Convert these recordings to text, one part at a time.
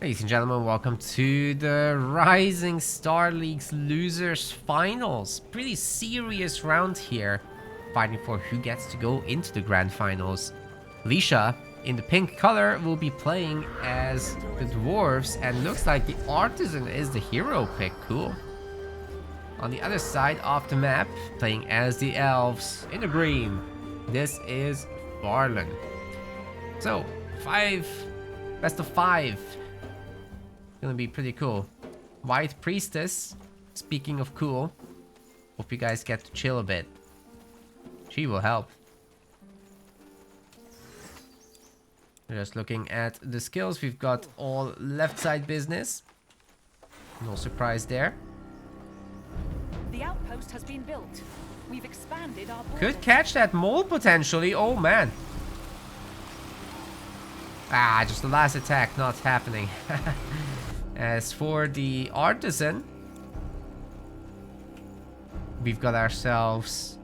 Ladies and gentlemen, welcome to the Rising Star League's Losers Finals. Pretty serious round here, fighting for who gets to go into the Grand Finals. Leasha, in the pink color, will be playing as the Dwarves, and looks like the Artisan is the hero pick. Cool. On the other side of the map, playing as the Elves in the green, this is Farlon. So, best of 5. Gonna be pretty cool. White Priestess, speaking of cool, hope you guys get to chill a bit. She will help. Just looking at the skills, we've got all left side business. No surprise there. The outpost has been built. We've expanded our borders. Could catch that mole potentially. Oh man. Ah, just the last attack not happening. As for the Artisan, we've got ourselves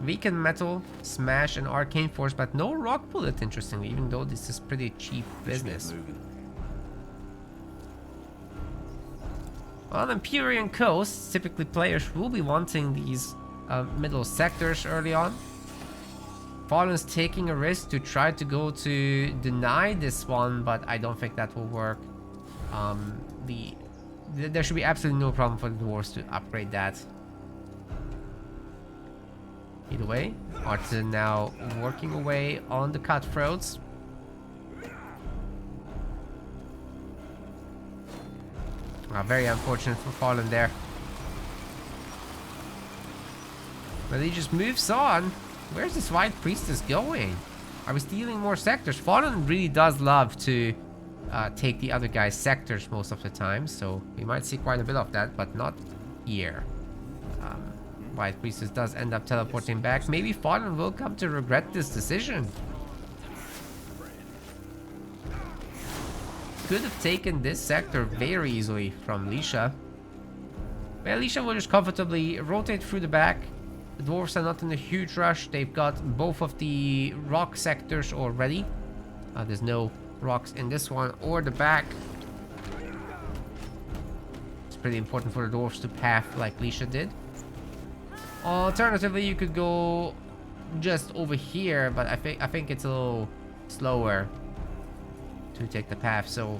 Weakened Metal, Smash, and Arcane Force, but no Rock Bullet, interestingly, even though this is pretty cheap business. On Empyrean Coast, typically players will be wanting these middle sectors early on. Farlon's taking a risk to try to go to deny this one, but I don't think that will work. There should be absolutely no problem for the dwarves to upgrade that. Either way, Artisan now working away on the cutthroats. Very unfortunate for Farlon there. But he just moves on. Where's this White Priestess going? Are we stealing more sectors? Farlon really does love to take the other guy's sectors most of the time, so we might see quite a bit of that, but not here. White Priestess does end up teleporting back. Maybe Farlon will come to regret this decision. Could have taken this sector very easily from Leasha. Well, Leasha will just comfortably rotate through the back. The dwarves are not in a huge rush. They've got both of the rock sectors already. There's no rocks in this one or the back. It's pretty important for the dwarves to path like Leasha did. Alternatively, you could go just over here, but I think it's a little slower to take the path. So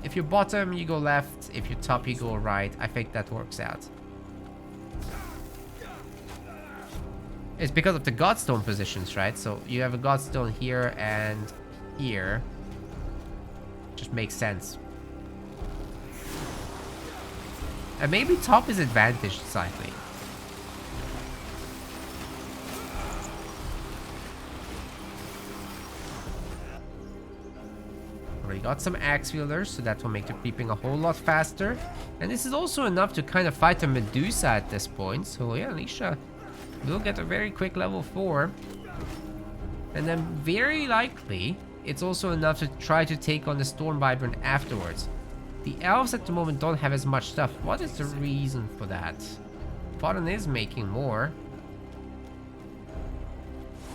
if you're bottom, you go left. If you're top, you go right. I think that works out. It's because of the Godstone positions, right? So you have a Godstone here and here. Just makes sense. And maybe top is advantaged slightly. Already got some axe wielders, so that will make the creeping a whole lot faster. And this is also enough to kind of fight a Medusa at this point. So yeah, Leasha will get a very quick level 4. And then very likely, it's also enough to try to take on the Storm Wyvern afterwards. The elves at the moment don't have as much stuff. What is the reason for that? Farlon is making more.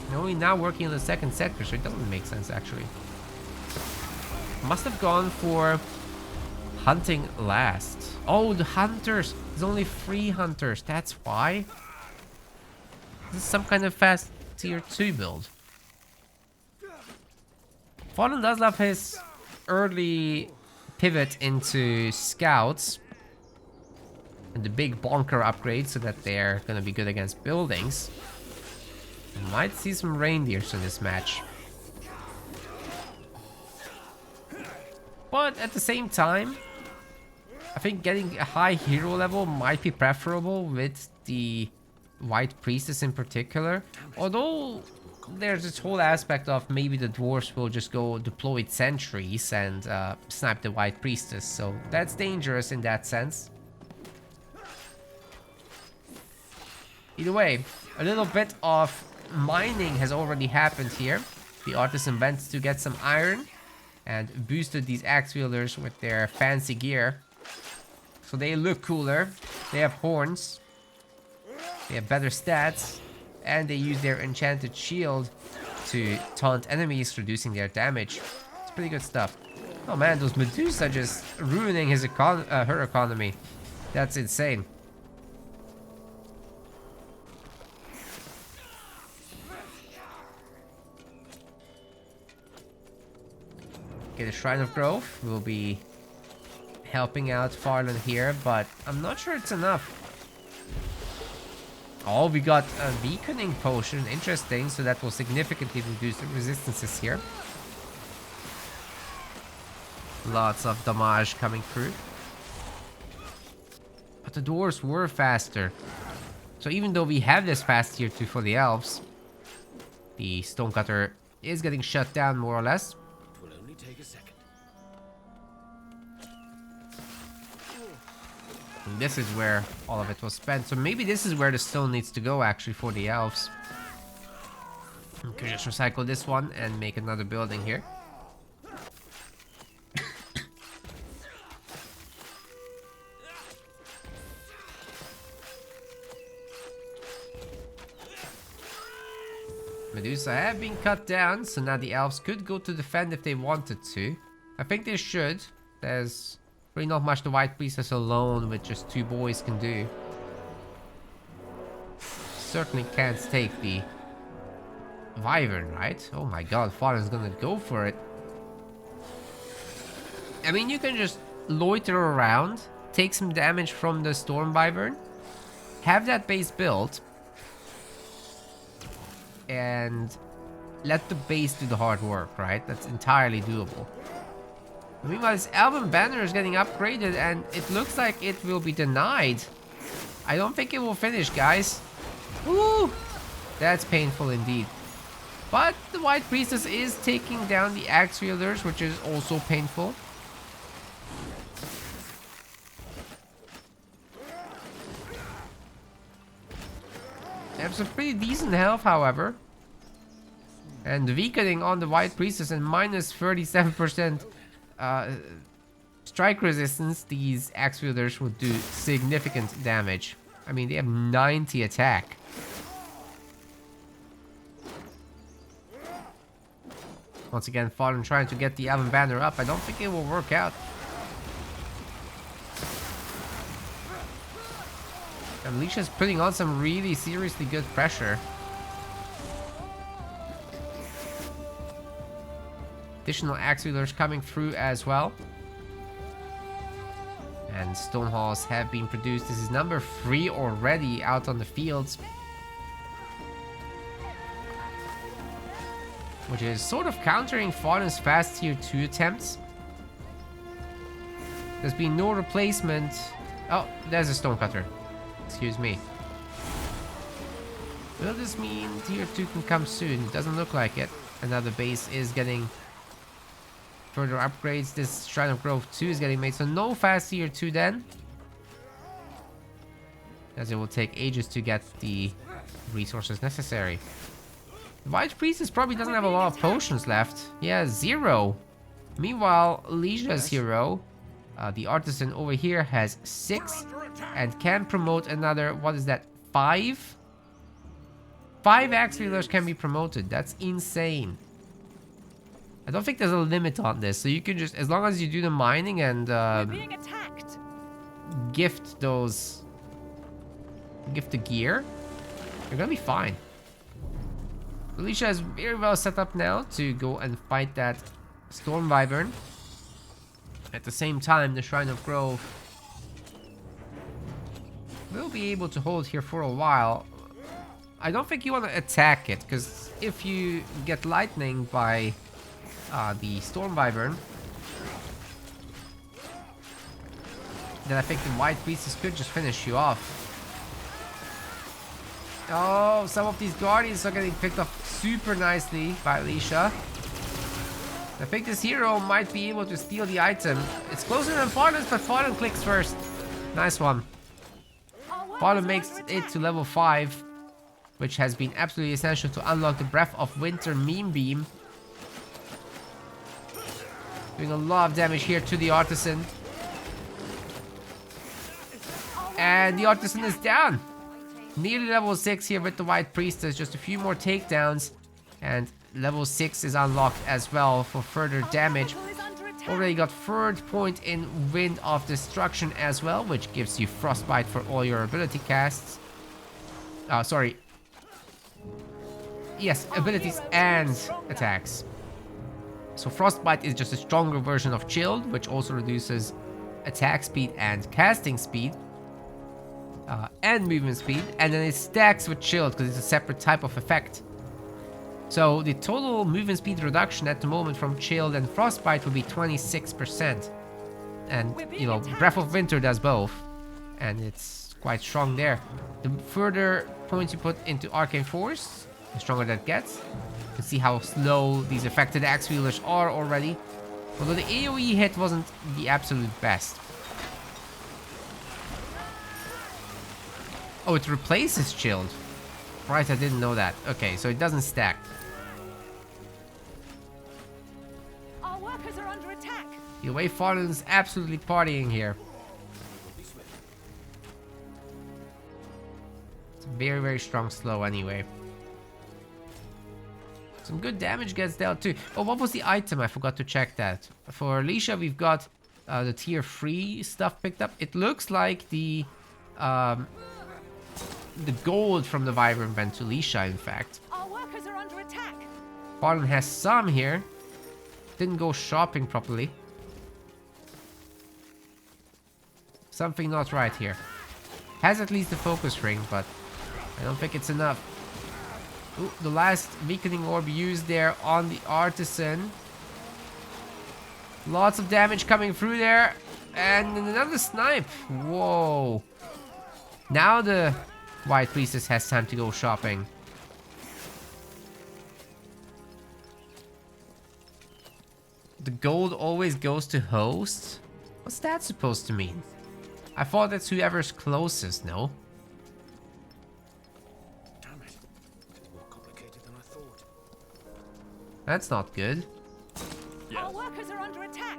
They're only now working on the second sector, so it doesn't make sense actually. Must have gone for hunting last. Oh, the hunters. There's only 3 hunters. That's why. This is some kind of fast tier 2 build. Farlon does love his early pivot into scouts and the big bonker upgrade so that they're gonna be good against buildings. We might see some reindeers in this match. But at the same time, I think getting a high hero level might be preferable with the White Priestess in particular. Although there's this whole aspect of maybe the dwarves will just go deployed sentries and snipe the White Priestess. So that's dangerous in that sense. Either way, a little bit of mining has already happened here. The Artisan went to get some iron and boosted these axe wielders with their fancy gear. So they look cooler. They have horns. They have better stats. And they use their enchanted shield to taunt enemies, reducing their damage. It's pretty good stuff. Oh man, those Medusa just ruining his her economy. That's insane. Okay, the Shrine of Growth will be helping out Farlon here, but I'm not sure it's enough. Oh, we got a weakening potion. Interesting, so that will significantly reduce the resistances here. Lots of damage coming through. But the dwarves were faster. So even though we have this fast tier 2 for the elves, the stonecutter is getting shut down more or less. It will only take a second. And this is where all of it was spent. So maybe this is where the stone needs to go actually for the elves. We could just recycle this one and make another building here. Medusa have been cut down, so now the elves could go to defend if they wanted to. I think they should. There's really not much the White Priestess alone with just 2 boys can do. Certainly can't take the Wyvern, right? Oh my god, Farlon's gonna go for it. I mean, you can just loiter around, take some damage from the Storm Wyvern, have that base built, and let the base do the hard work, right? That's entirely doable. Meanwhile, this Elven Banner is getting upgraded and it looks like it will be denied. I don't think it will finish, guys. Woo! That's painful indeed. But the White Priestess is taking down the Axe Wielders, which is also painful. They have some pretty decent health, however. And weakening on the White Priestess and minus 37% strike resistance, these Axe Wielders would do significant damage. I mean, they have 90 attack. Once again, Farlon trying to get the Elven Banner up. I don't think it will work out. And Leasha's putting on some really seriously good pressure. Additional Axe Wielders coming through as well. And Stone Halls have been produced. This is number 3 already out on the fields. Which is sort of countering Farlon's fast tier 2 attempts. There's been no replacement. Oh, there's a Stonecutter. Excuse me. Will this mean tier 2 can come soon? It doesn't look like it. Another base is getting further upgrades. This Shrine of Growth 2 is getting made, so no fast tier 2 then. As it will take ages to get the resources necessary. The White Priestess probably doesn't have a lot of potions left. Yeah, 0. Meanwhile, Leasha's hero, the artisan over here, has 6 and can promote another, what is that, 5? 5 Axe Wielders can be promoted. That's insane. I don't think there's a limit on this, so you can just, as long as you do the mining and We're being attacked. gift the gear, you're gonna be fine. Leasha is very well set up now to go and fight that Storm Wyvern. At the same time, the Shrine of Growth will be able to hold here for a while. I don't think you want to attack it, because if you get lightning by the Storm Wyvern, then I think the White Priestess could just finish you off. Oh, some of these Guardians are getting picked up super nicely by Leasha. I think this hero might be able to steal the item. It's closer than Farlon's, but Farlon clicks first. Nice one. Farlon makes it to level 5, which has been absolutely essential to unlock the Breath of Winter Meme Beam. Doing a lot of damage here to the Artisan. And the Artisan is down. Nearly level 6 here with the White Priestess. Just a few more takedowns. And level 6 is unlocked as well for further damage. Already got third point in Wind of Destruction as well, which gives you Frostbite for all your ability casts. Sorry. Yes, abilities and attacks. So Frostbite is just a stronger version of Chilled, which also reduces attack speed and casting speed. And movement speed. And then it stacks with Chilled because it's a separate type of effect. So the total movement speed reduction at the moment from Chilled and Frostbite would be 26%. And, you know, Breath of Winter does both. And it's quite strong there. The further points you put into Arcane Force, the stronger that gets. You can see how slow these affected axe wielders are already. Although the AoE hit wasn't the absolute best. Oh, it replaces Chilled. Right, I didn't know that. Okay, so it doesn't stack. Our workers are under attack. The way Farlon's absolutely partying here. It's a very, very strong slow anyway. Some good damage gets dealt too. Oh, what was the item? I forgot to check that. For Leasha, we've got the tier 3 stuff picked up. It looks like the gold from the Vibrant went to Leasha, in fact. Our workers are under attack. Farlon has some here. Didn't go shopping properly. Something not right here. Has at least the focus ring, but I don't think it's enough. Ooh, the last weakening orb used there on the artisan. Lots of damage coming through there. And another snipe. Whoa. Now the White Priestess has time to go shopping. The gold always goes to host? What's that supposed to mean? I thought that's whoever's closest, no? Damn it. It's more complicated than I thought. That's not good. Our workers are under attack.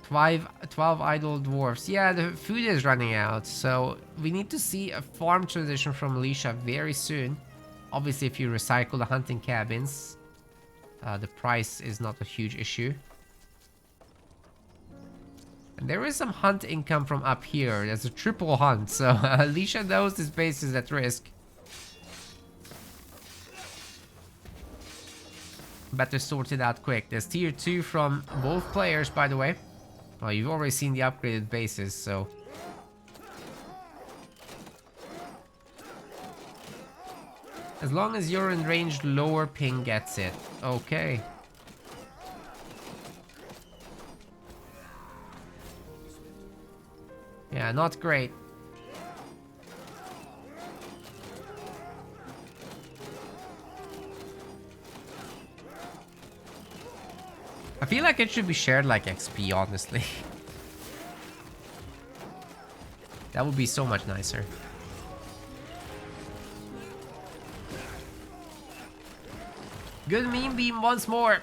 12 idle dwarfs. Yeah, the food is running out, so we need to see a farm transition from Leasha very soon. Obviously, if you recycle the hunting cabins, the price is not a huge issue. And there is some hunt income from up here. There's a triple hunt, so Leasha knows this base is at risk. Better sort it out quick. There's tier 2 from both players, by the way. Well, you've already seen the upgraded bases, so... As long as you're in range, lower ping gets it. Okay. Yeah, not great. I feel like it should be shared like XP, honestly. That would be so much nicer. Good meme beam once more.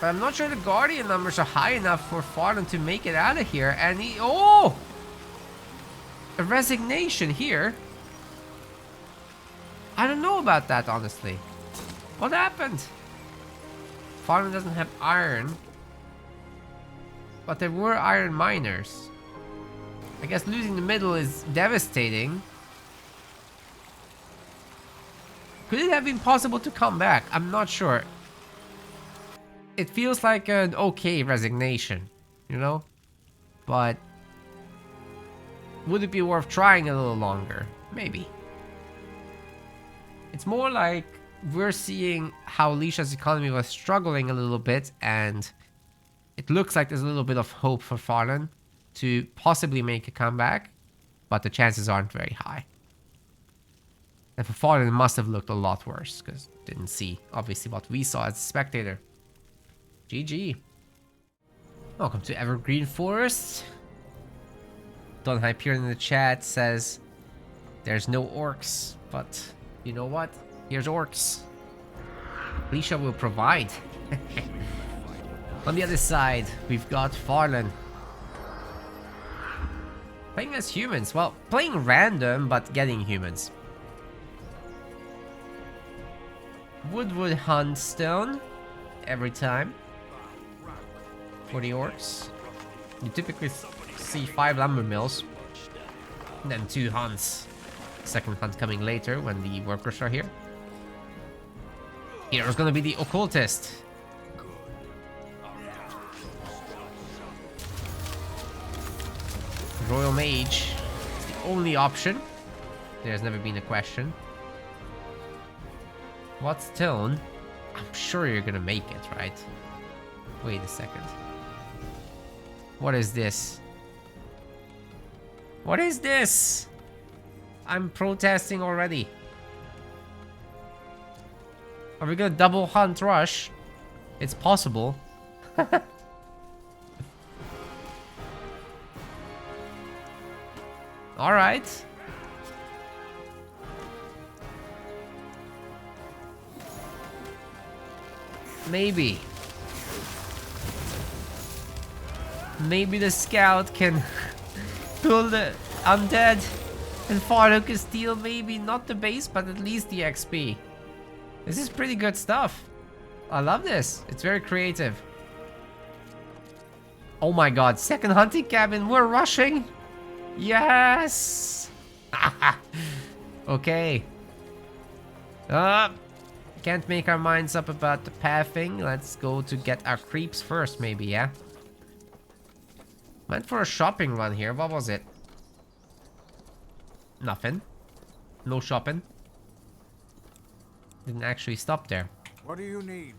But I'm not sure the Guardian numbers are high enough for Farlon to make it out of here. And he... Oh! A resignation here. I don't know about that, honestly. What happened? Farlon doesn't have iron. But there were iron miners. I guess losing the middle is devastating. Could it have been possible to come back? I'm not sure. It feels like an okay resignation, you know? But would it be worth trying a little longer? Maybe. It's more like we're seeing how Leasha's economy was struggling a little bit, and it looks like there's a little bit of hope for Farlon to possibly make a comeback, but the chances aren't very high. And for Farlon, it must have looked a lot worse, because didn't see, obviously, what we saw as a spectator. GG. Welcome to Evergreen Forest. Don Hyperion in the chat says there's no orcs, but you know what? Here's orcs. Leasha will provide. On the other side, we've got Farlon. Playing as humans. Well, playing random, but getting humans. Woodwood Hunt Stone every time for the orcs. You typically see 5 lumber mills, and then 2 hunts. Second hunt coming later when the workers are here. Here's gonna be the occultist. Royal Mage is the only option. There's never been a question. What's tone? I'm sure you're gonna make it, right? Wait a second. What is this? What is this? I'm protesting already. Are we gonna double hunt rush? It's possible. Alright. Maybe. Maybe the scout can pull the undead and Farlon can steal maybe not the base, but at least the XP. This is pretty good stuff. I love this. It's very creative. Oh my god, second hunting cabin. We're rushing. Yes. Okay. Can't make our minds up about the pathing. Let's go to get our creeps first, maybe, yeah? Went for a shopping run here. What was it? Nothing. No shopping. Didn't actually stop there. What do you need?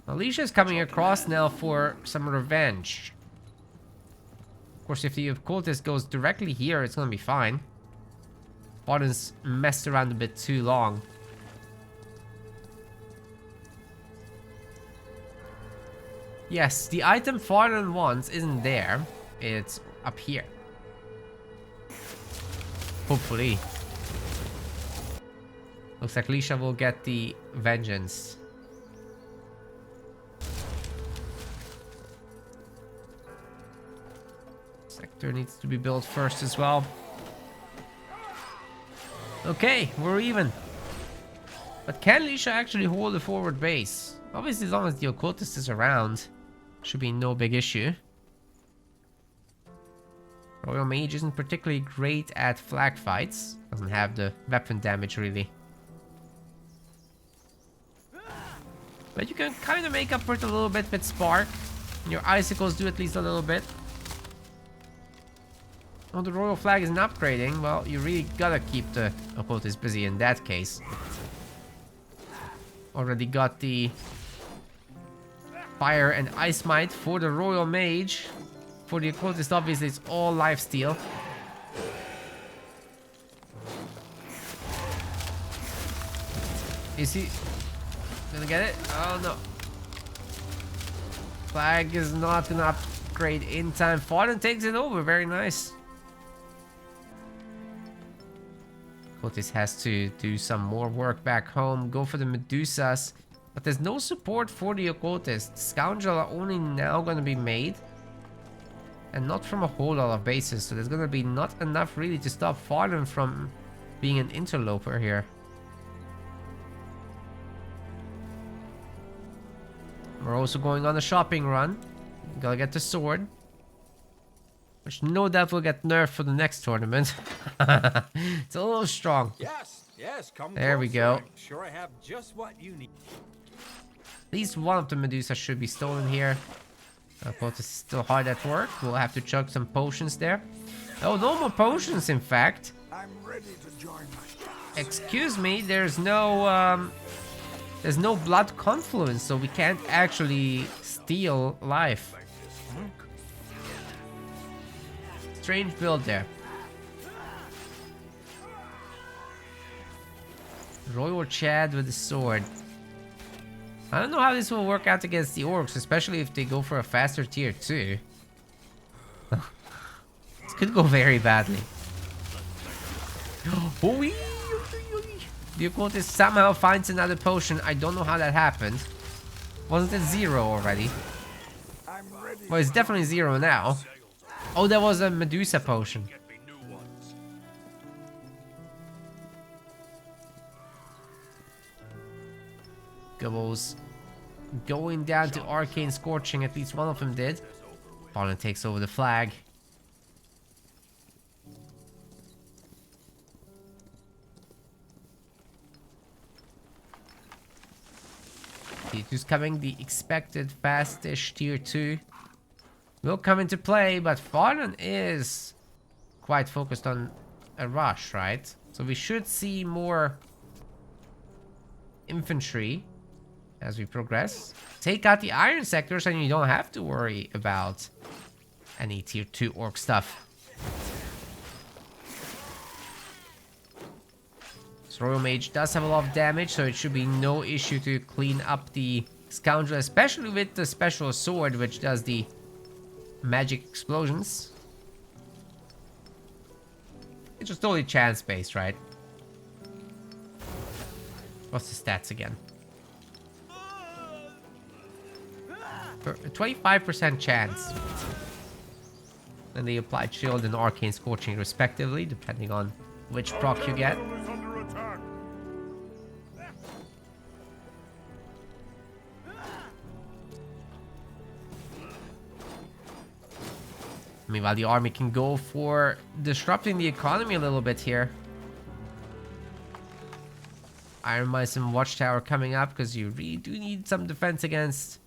Leasha is coming across now for some revenge. Of course, if the occultist goes directly here, it's gonna be fine. Farlon's messed around a bit too long. Yes, the item Farlon wants isn't there. It's up here. Hopefully. Looks like Leasha will get the vengeance. Sector needs to be built first as well. Okay, we're even. But can Leasha actually hold a forward base? Obviously, as long as the occultist is around, should be no big issue. Royal Mage isn't particularly great at flag fights. Doesn't have the weapon damage really. But you can kind of make up for it a little bit with Spark. Your icicles do at least a little bit. Oh, the Royal Flag isn't upgrading. Well, you really gotta keep the occultist busy in that case. Already got the Fire and Ice Might for the Royal Mage. For the occultist, obviously, it's all lifesteal. Is he gonna get it? Oh no. Flag is not gonna upgrade in time. Farlon takes it over. Very nice. Occultist has to do some more work back home. Go for the Medusas. But there's no support for the occultist. Scoundrel are only now gonna be made. And not from a whole lot of bases. So there's gonna be not enough really to stop Farlon from being an interloper here. We're also going on a shopping run. Gotta get the sword. Which no doubt will get nerfed for the next tournament. It's a little strong. Yes, come there we closer. go. I'm sure I have just what you need. At least one of the Medusas should be stolen here. Occultist is still hard at work. We'll have to chug some potions there. Oh, no more potions, in fact. I'm ready to join my... Excuse me, there's no blood confluence, so we can't actually steal life. Strange build there. Royal Chad with the sword. I don't know how this will work out against the orcs, especially if they go for a faster tier 2. This could go very badly. The occultist somehow finds another potion. I don't know how that happened. Wasn't it 0 already? Well, it's definitely 0 now. Oh, there was a Medusa potion. Gobbles going down to Arcane Scorching. At least one of them did. Farlon takes over the flag. Tier 2's coming. The expected fast-ish Tier 2 will come into play, but Farlon is quite focused on a rush, right? So we should see more infantry as we progress. Take out the iron sectors and you don't have to worry about any Tier 2 orc stuff. So Royal Mage does have a lot of damage, so it should be no issue to clean up the Scoundrel, especially with the special sword, which does the magic explosions. It's just totally chance-based, right? What's the stats again? For a 25% chance. And the applied shield and arcane scorching respectively, depending on which proc you get. Meanwhile, the army can go for disrupting the economy a little bit here. Iron Mice and Watchtower coming up because you really do need some defense against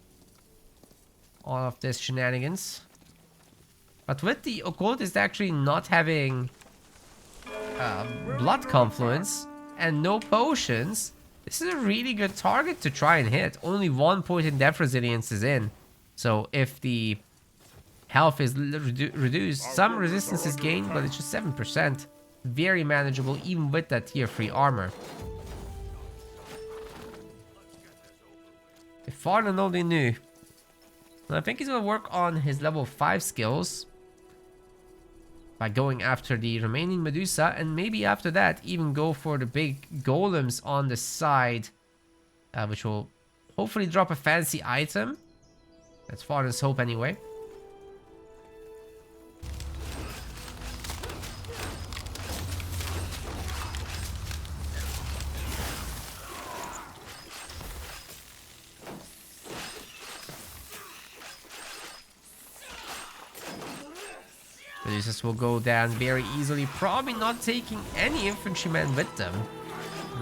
all of this shenanigans. But with the Occultist actually not having Blood Confluence and no potions, this is a really good target to try and hit. Only 1 point in Death Resilience is in. So if the health is reduced, some resistance is gained, but it's just 7%. Very manageable even with that tier 3 armor. If Farlon only knew. Well, I think he's going to work on his level 5 skills by going after the remaining Medusa, and maybe after that even go for the big golems on the side, which will hopefully drop a fancy item. That's Farlon's hope anyway. Medusas will go down very easily, probably not taking any infantrymen with them,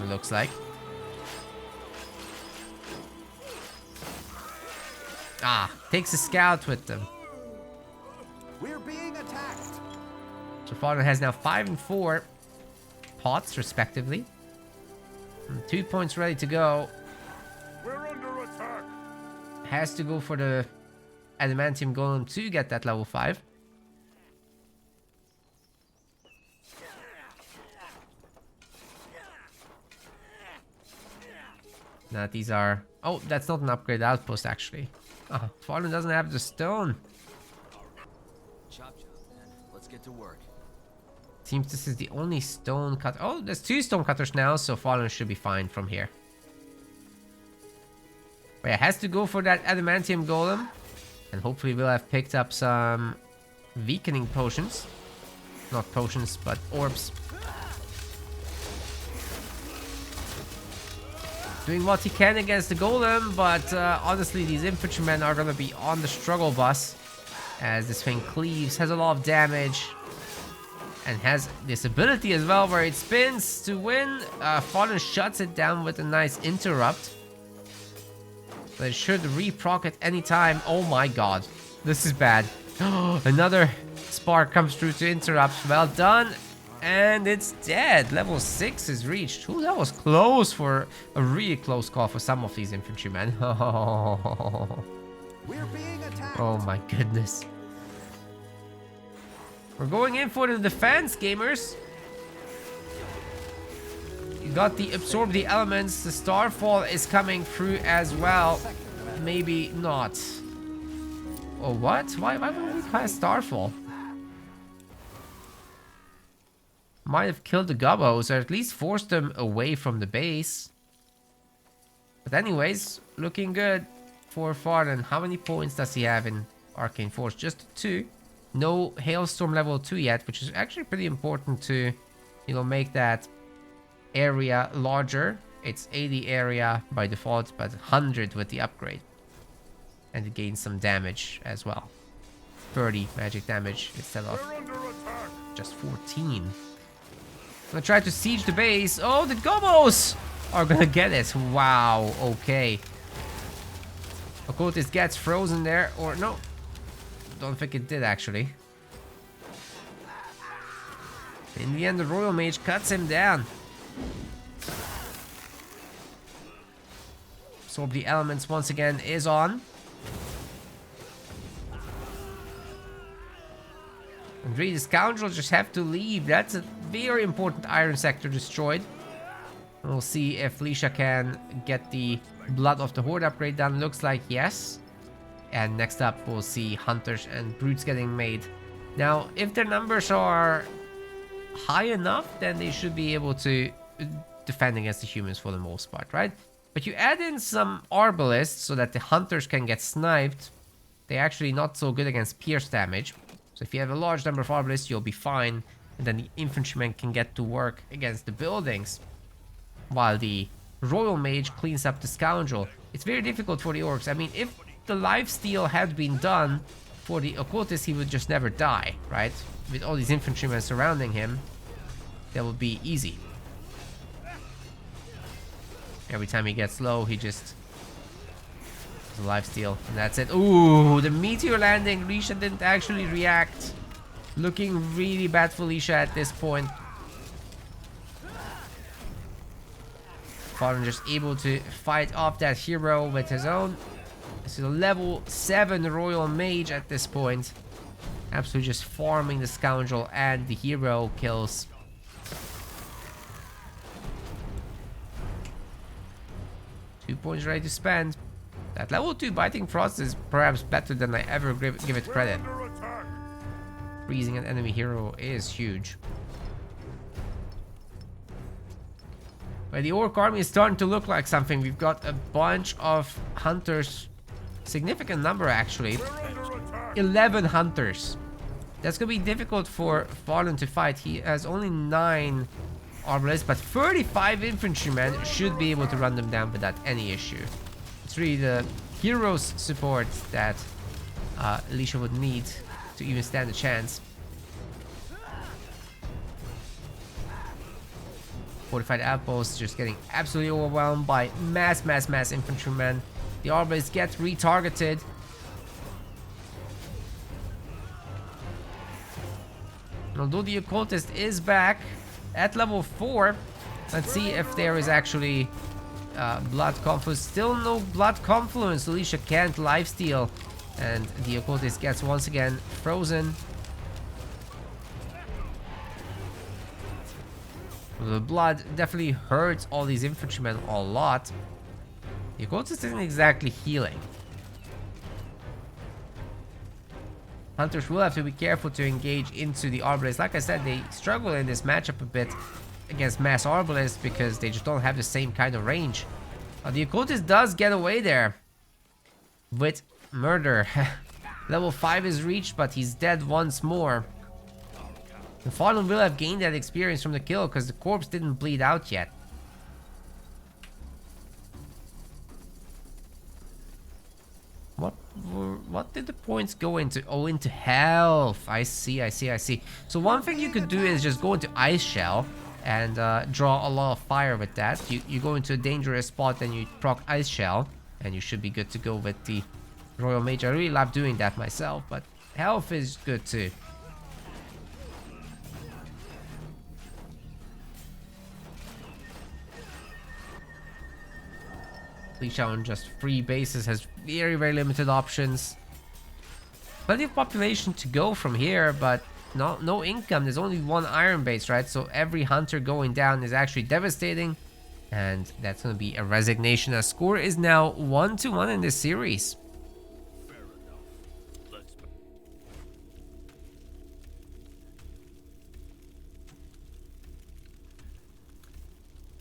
it looks like. Ah, takes a scout with them. We're being attacked. So Farlon has now 5 and 4 pots respectively. And 2 points ready to go. We're under attack. Has to go for the Adamantium Golem to get that level 5. Now these are... Oh, that's not an upgrade outpost actually. Farlon doesn't have the stone. Chop chop, man. Let's get to work. Seems this is the only stone cut. Oh, there's 2 stone cutters now, so Farlon should be fine from here. But yeah, has to go for that Adamantium Golem. And hopefully we'll have picked up some weakening potions. Not potions, but orbs. Doing what he can against the golem, but honestly these infantrymen are gonna be on the struggle bus as this thing cleaves, has a lot of damage and has this ability as well where it spins to win. Farlon shuts it down with a nice interrupt, but it should reproc at any time. Oh my god, this is bad. Another spark comes through to interrupt. Well done. And it's dead. Level 6 is reached. Ooh, that was close for a really close call for some of these infantrymen. We're being attacked. Oh my goodness. We're going in for the defense, gamers. You got the absorb the elements. The Starfall is coming through as well. Maybe not. Oh, what? Why would we cast Starfall? Might have killed the Gobbos, or at least forced them away from the base. But anyways, looking good for Farlon. How many points does he have in Arcane Force? Just 2. No Hailstorm level 2 yet, which is actually pretty important to, you know, make that area larger. It's 80 area by default, but 100 with the upgrade. And it gains some damage as well. 30 magic damage instead of We're under attack. just 14. I'm gonna try to siege the base. Oh, the gobos are gonna get it. Wow, okay. Occultist gets frozen there, or no. Don't think it did, actually. In the end, the Royal Mage cuts him down. So the elements once again is on. And really, the scoundrels just have to leave. That's a very important iron sector destroyed. We'll see if Leasha can get the Blood of the Horde upgrade done. Looks like yes. And next up, we'll see Hunters and Brutes getting made. Now, if their numbers are high enough, then they should be able to defend against the humans for the most part, right? But you add in some Arbalists so that the Hunters can get sniped. They're actually not so good against pierce damage. So if you have a large number of Arbalists, you'll be fine. And then the Infantrymen can get to work against the buildings. While the Royal Mage cleans up the Scoundrel. It's very difficult for the Orcs. I mean, if the lifesteal had been done for the Occultist, he would just never die, right? With all these Infantrymen surrounding him, that would be easy. Every time he gets low, he just does a lifesteal, and that's it. Ooh, the meteor landing. Leasha didn't actually react. Looking really bad for Leasha at this point. Farlon just able to fight off that hero with his own. This is a level 7 Royal Mage at this point. Absolutely just farming the Scoundrel, and the hero kills. Two points ready to spend. That level 2 Biting Frost is perhaps better than I ever give it credit. Under attack. Freezing an enemy hero is huge. But the Orc army is starting to look like something. We've got a bunch of Hunters. Significant number, actually. We're under attack. 11 Hunters. That's going to be difficult for Farlon to fight. He has only 9 Arbalists, but 35 Infantrymen should be able to run them down without any issue. It's really the hero's support that Leasha would need to even stand a chance. Fortified outposts just getting absolutely overwhelmed by mass infantrymen. The Arbalists get retargeted. Although the Occultist is back at level 4, let's see if there is actually Blood Confluence. Still no Blood Confluence. Leasha can't lifesteal, and the Occultist gets once again frozen. The blood definitely hurts all these infantrymen a lot. The Occultist isn't exactly healing. Hunters will have to be careful to engage into the Arbalists. Like I said, they struggle in this matchup a bit against mass Arbalists because they just don't have the same kind of range. The Occultist does get away there with murder. Level 5 is reached, but he's dead once more. The Farlon will have gained that experience from the kill because the corpse didn't bleed out yet. What did the points go into? Oh, into health. I see. So one thing you could do is just go into Ice Shell and draw a lot of fire with that. You go into a dangerous spot and you proc Ice Shell, and you should be good to go with the Royal Mage. I really love doing that myself, but health is good too. Leasha on just 3 bases has very limited options. Plenty of population to go from here, but no income. There's only 1 iron base, right? So every hunter going down is actually devastating. And that's going to be a resignation. Our score is now 1-1 in this series.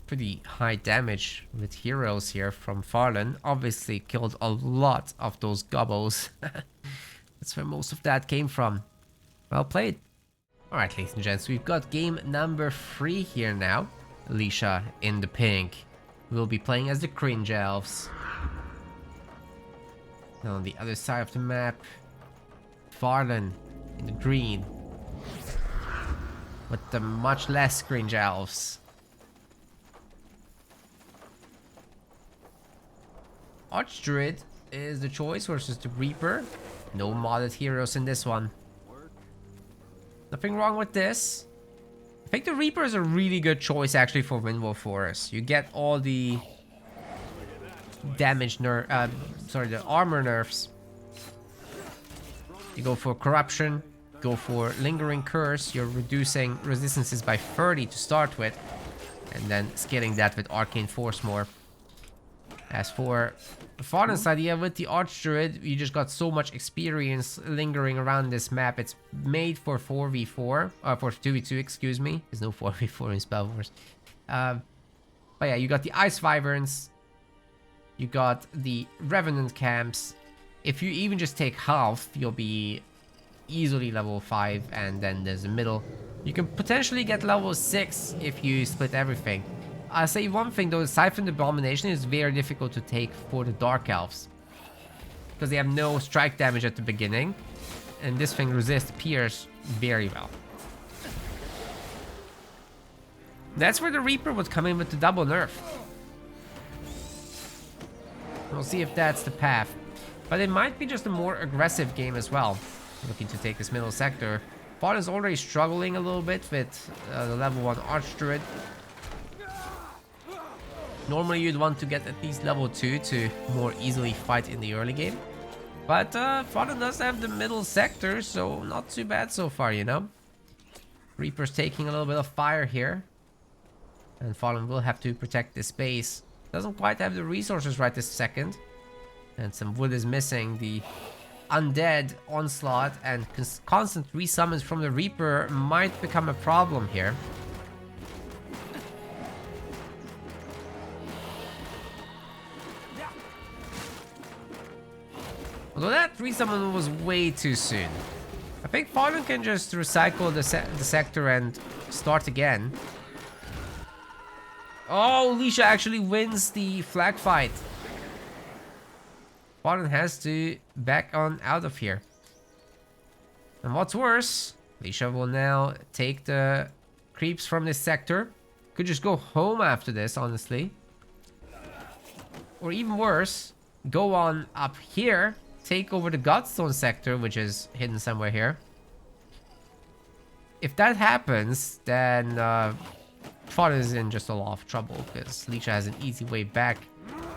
Pretty high damage with heroes here from Farlon. Obviously killed a lot of those gobos. That's where most of that came from. Well played. Alright, ladies and gents, we've got game number 3 here now. Leasha in the pink. We'll be playing as the Cringe Elves. And on the other side of the map, Farlon in the green. With the much less Cringe Elves. Archdruid is the choice versus the Reaper. No modded heroes in this one. Nothing wrong with this. I think the Reaper is a really good choice actually for Windwall Forest. You get all the damage the armor nerfs. You go for Corruption, go for Lingering Curse. You're reducing resistances by 30 to start with, and then scaling that with Arcane Force more. As for Farlon's idea with the Archdruid, you just got so much experience lingering around this map. It's made for 4v4, for 2v2, excuse me. There's no 4v4 in SpellForce. But yeah, you got the Ice Wyverns. You got the Revenant camps. If you even just take half, you'll be easily level 5, and then there's the middle. You can potentially get level 6 if you split everything. I'll say one thing though, Siphon Abomination is very difficult to take for the Dark Elves. Because they have no strike damage at the beginning. And this thing resists Pierce very well. That's where the Reaper would come in with the double nerf. We'll see if that's the path. But it might be just a more aggressive game as well. Looking to take this middle sector. Farlon's already struggling a little bit with the level 1 Archdruid. Normally you'd want to get at least level 2 to more easily fight in the early game. But Farlon does have the middle sector, so not too bad so far, you know. Reaper's taking a little bit of fire here. And Farlon will have to protect this base. Doesn't quite have the resources right this second. And some wood is missing. The undead onslaught and constant resummons from the Reaper might become a problem here. Although that resummon was way too soon. I think Farlon can just recycle the sector and start again. Oh, Leasha actually wins the flag fight. Farlon has to back on out of here. And what's worse, Leasha will now take the creeps from this sector. Could just go home after this, honestly. Or even worse, go on up here. Take over the Godstone sector, which is hidden somewhere here. If that happens, then Farlon is in just a lot of trouble, because Leasha has an easy way back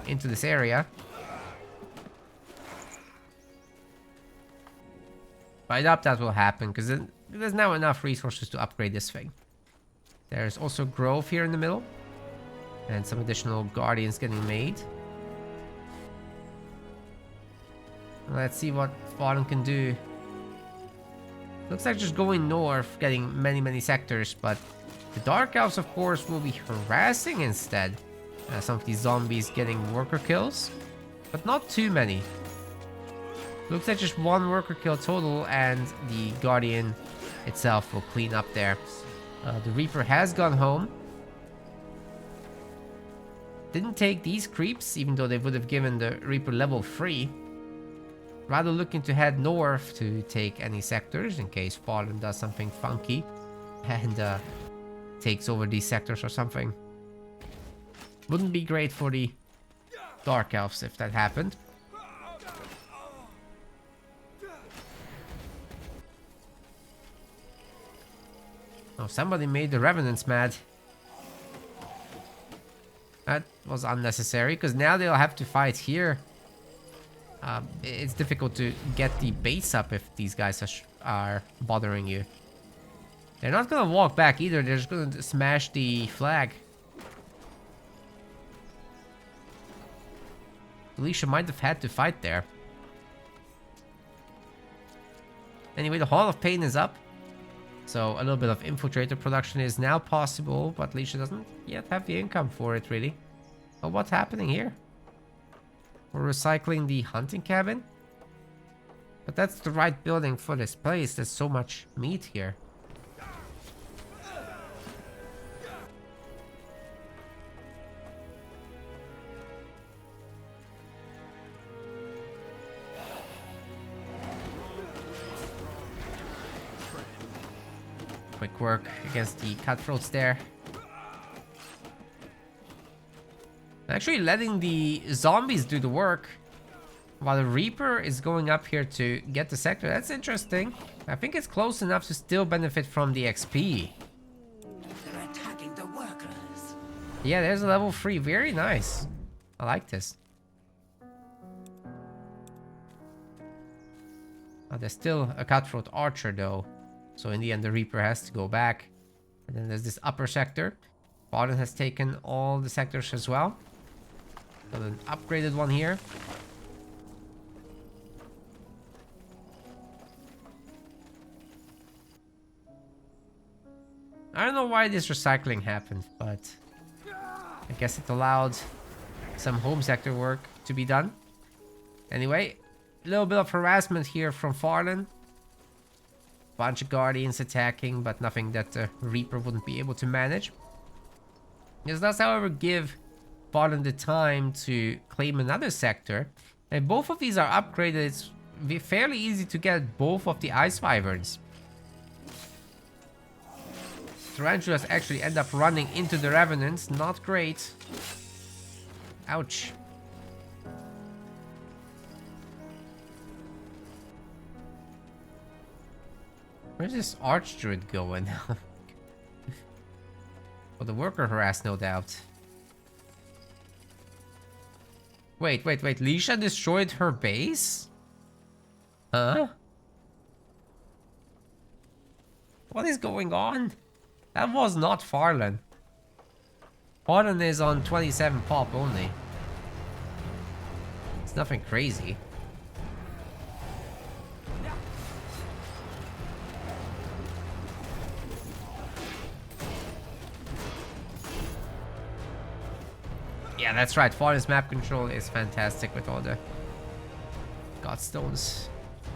into this area. But I doubt that will happen, because there's now enough resources to upgrade this thing. There's also Grove here in the middle, and some additional Guardians getting made. Let's see what Farlon can do. Looks like just going north, getting many sectors, but the Dark Elves, of course, will be harassing instead. Some of these zombies getting worker kills, but not too many. Looks like just one worker kill total, and the Guardian itself will clean up there. The Reaper has gone home. Didn't take these creeps, even though they would have given the Reaper level 3. Rather looking to head north to take any sectors in case Farlon does something funky and takes over these sectors or something. Wouldn't be great for the Dark Elves if that happened. Oh, somebody made the Revenants mad. That was unnecessary, because now they'll have to fight here. It's difficult to get the base up if these guys are bothering you. They're not gonna walk back either, they're just gonna smash the flag. Leasha might have had to fight there. Anyway, the Hall of Pain is up. So a little bit of infiltrator production is now possible, but Leasha doesn't yet have the income for it, really. Oh, what's happening here? We're recycling the hunting cabin? But that's the right building for this place. There's so much meat here. quick work against the cutthroats there. Actually letting the zombies do the work while the Reaper is going up here to get the sector. That's interesting. I think it's close enough to still benefit from the XP. They're attacking the workers. Yeah, there's a level 3. Very nice. I like this. Oh, there's still a cutthroat archer though. So in the end the Reaper has to go back. And then there's this upper sector. Farlon has taken all the sectors as well. Got an upgraded one here. I don't know why this recycling happened, but I guess it allowed some home sector work to be done. Anyway, a little bit of harassment here from Farlon. Bunch of guardians attacking, but nothing that the Reaper wouldn't be able to manage. This does, however, give Farlon the time to claim another sector. And both of these are upgraded. It's fairly easy to get both of the Ice Wyverns. Tarantulas actually end up running into the Revenants. Not great. Ouch. Where's this Archdruid going? Well, the worker harass, no doubt. Wait. Leasha destroyed her base? Huh? What is going on? That was not Farlon. Farlon is on 27 pop only. It's nothing crazy. Yeah, that's right. Farlon's map control is fantastic with all the Godstones.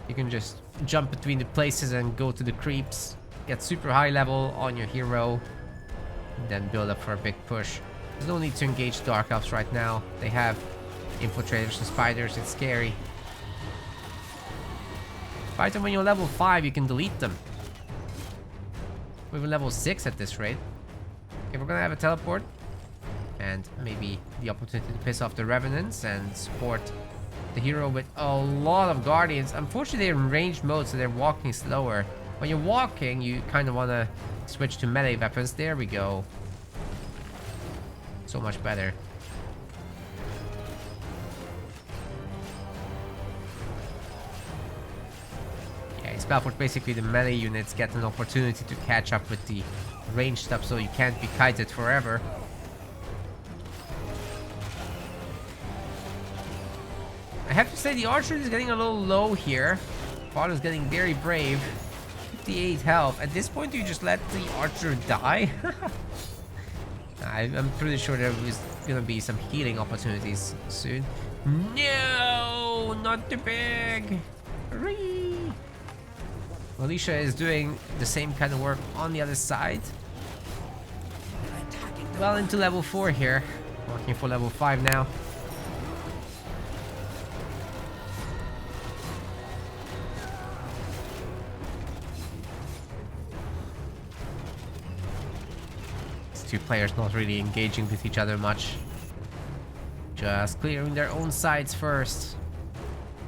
You can just jump between the places and go to the creeps. Get super high level on your hero. And then build up for a big push. There's no need to engage Dark Elves right now. They have infiltrators and spiders. It's scary. Fight them when you're level 5, you can delete them. We're even level 6 at this rate. Okay, we're gonna have a teleport. And maybe the opportunity to piss off the Revenants and support the hero with a lot of Guardians. Unfortunately, they're in ranged mode, so they're walking slower. When you're walking, you kind of want to switch to melee weapons. There we go. So much better. Yeah, in SpellForce, basically the melee units get an opportunity to catch up with the ranged stuff, so you can't be kited forever. I have to say the archer is getting a little low here. Farlon's getting very brave. 58 health. At this point, do you just let the archer die? I'm pretty sure there is gonna be some healing opportunities soon. No, not the big. Leasha is doing the same kind of work on the other side. Well into level 4 here. Working for level 5 now. Two players not really engaging with each other much. Just clearing their own sides first.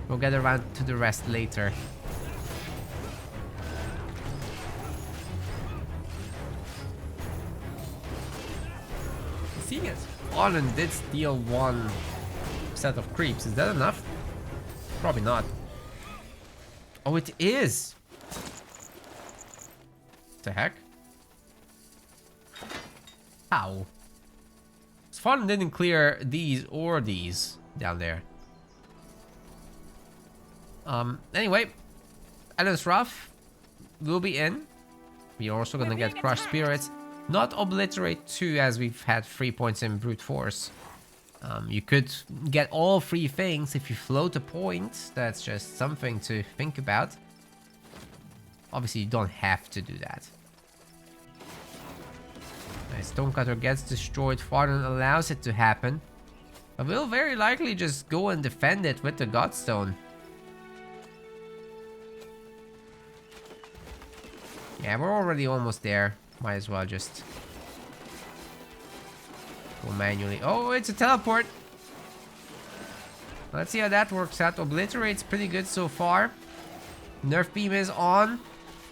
We'll get around to the rest later. Seeing as Farlon did steal one set of creeps, is that enough? Probably not. Oh, it is! What the heck? How? Farlon didn't clear these or these down there. Anyway, Ellen's Wrath will be in. We're also gonna get Crushed Spirits. Not Obliterate 2, as we've had 3 points in Brute Force. You could get all 3 things if you float a point. That's just something to think about. Obviously, you don't have to do that. Stonecutter gets destroyed. Farlon allows it to happen. But we'll very likely just go and defend it with the Godstone. Yeah, we're already almost there. Might as well just go manually. Oh, it's a teleport. Let's see how that works out. Obliterate's pretty good so far. Nerf beam is on.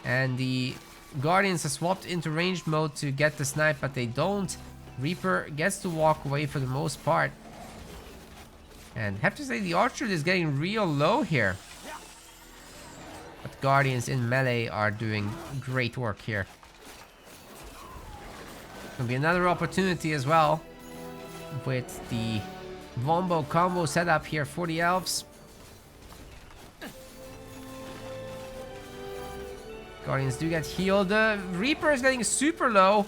And the Guardians are swapped into ranged mode to get the snipe, but they don't. Reaper gets to walk away for the most part. And have to say the archer is getting real low here. But Guardians in melee are doing great work here. Gonna be another opportunity as well with the Wombo combo setup here for the elves. Guardians do get healed. The Reaper is getting super low.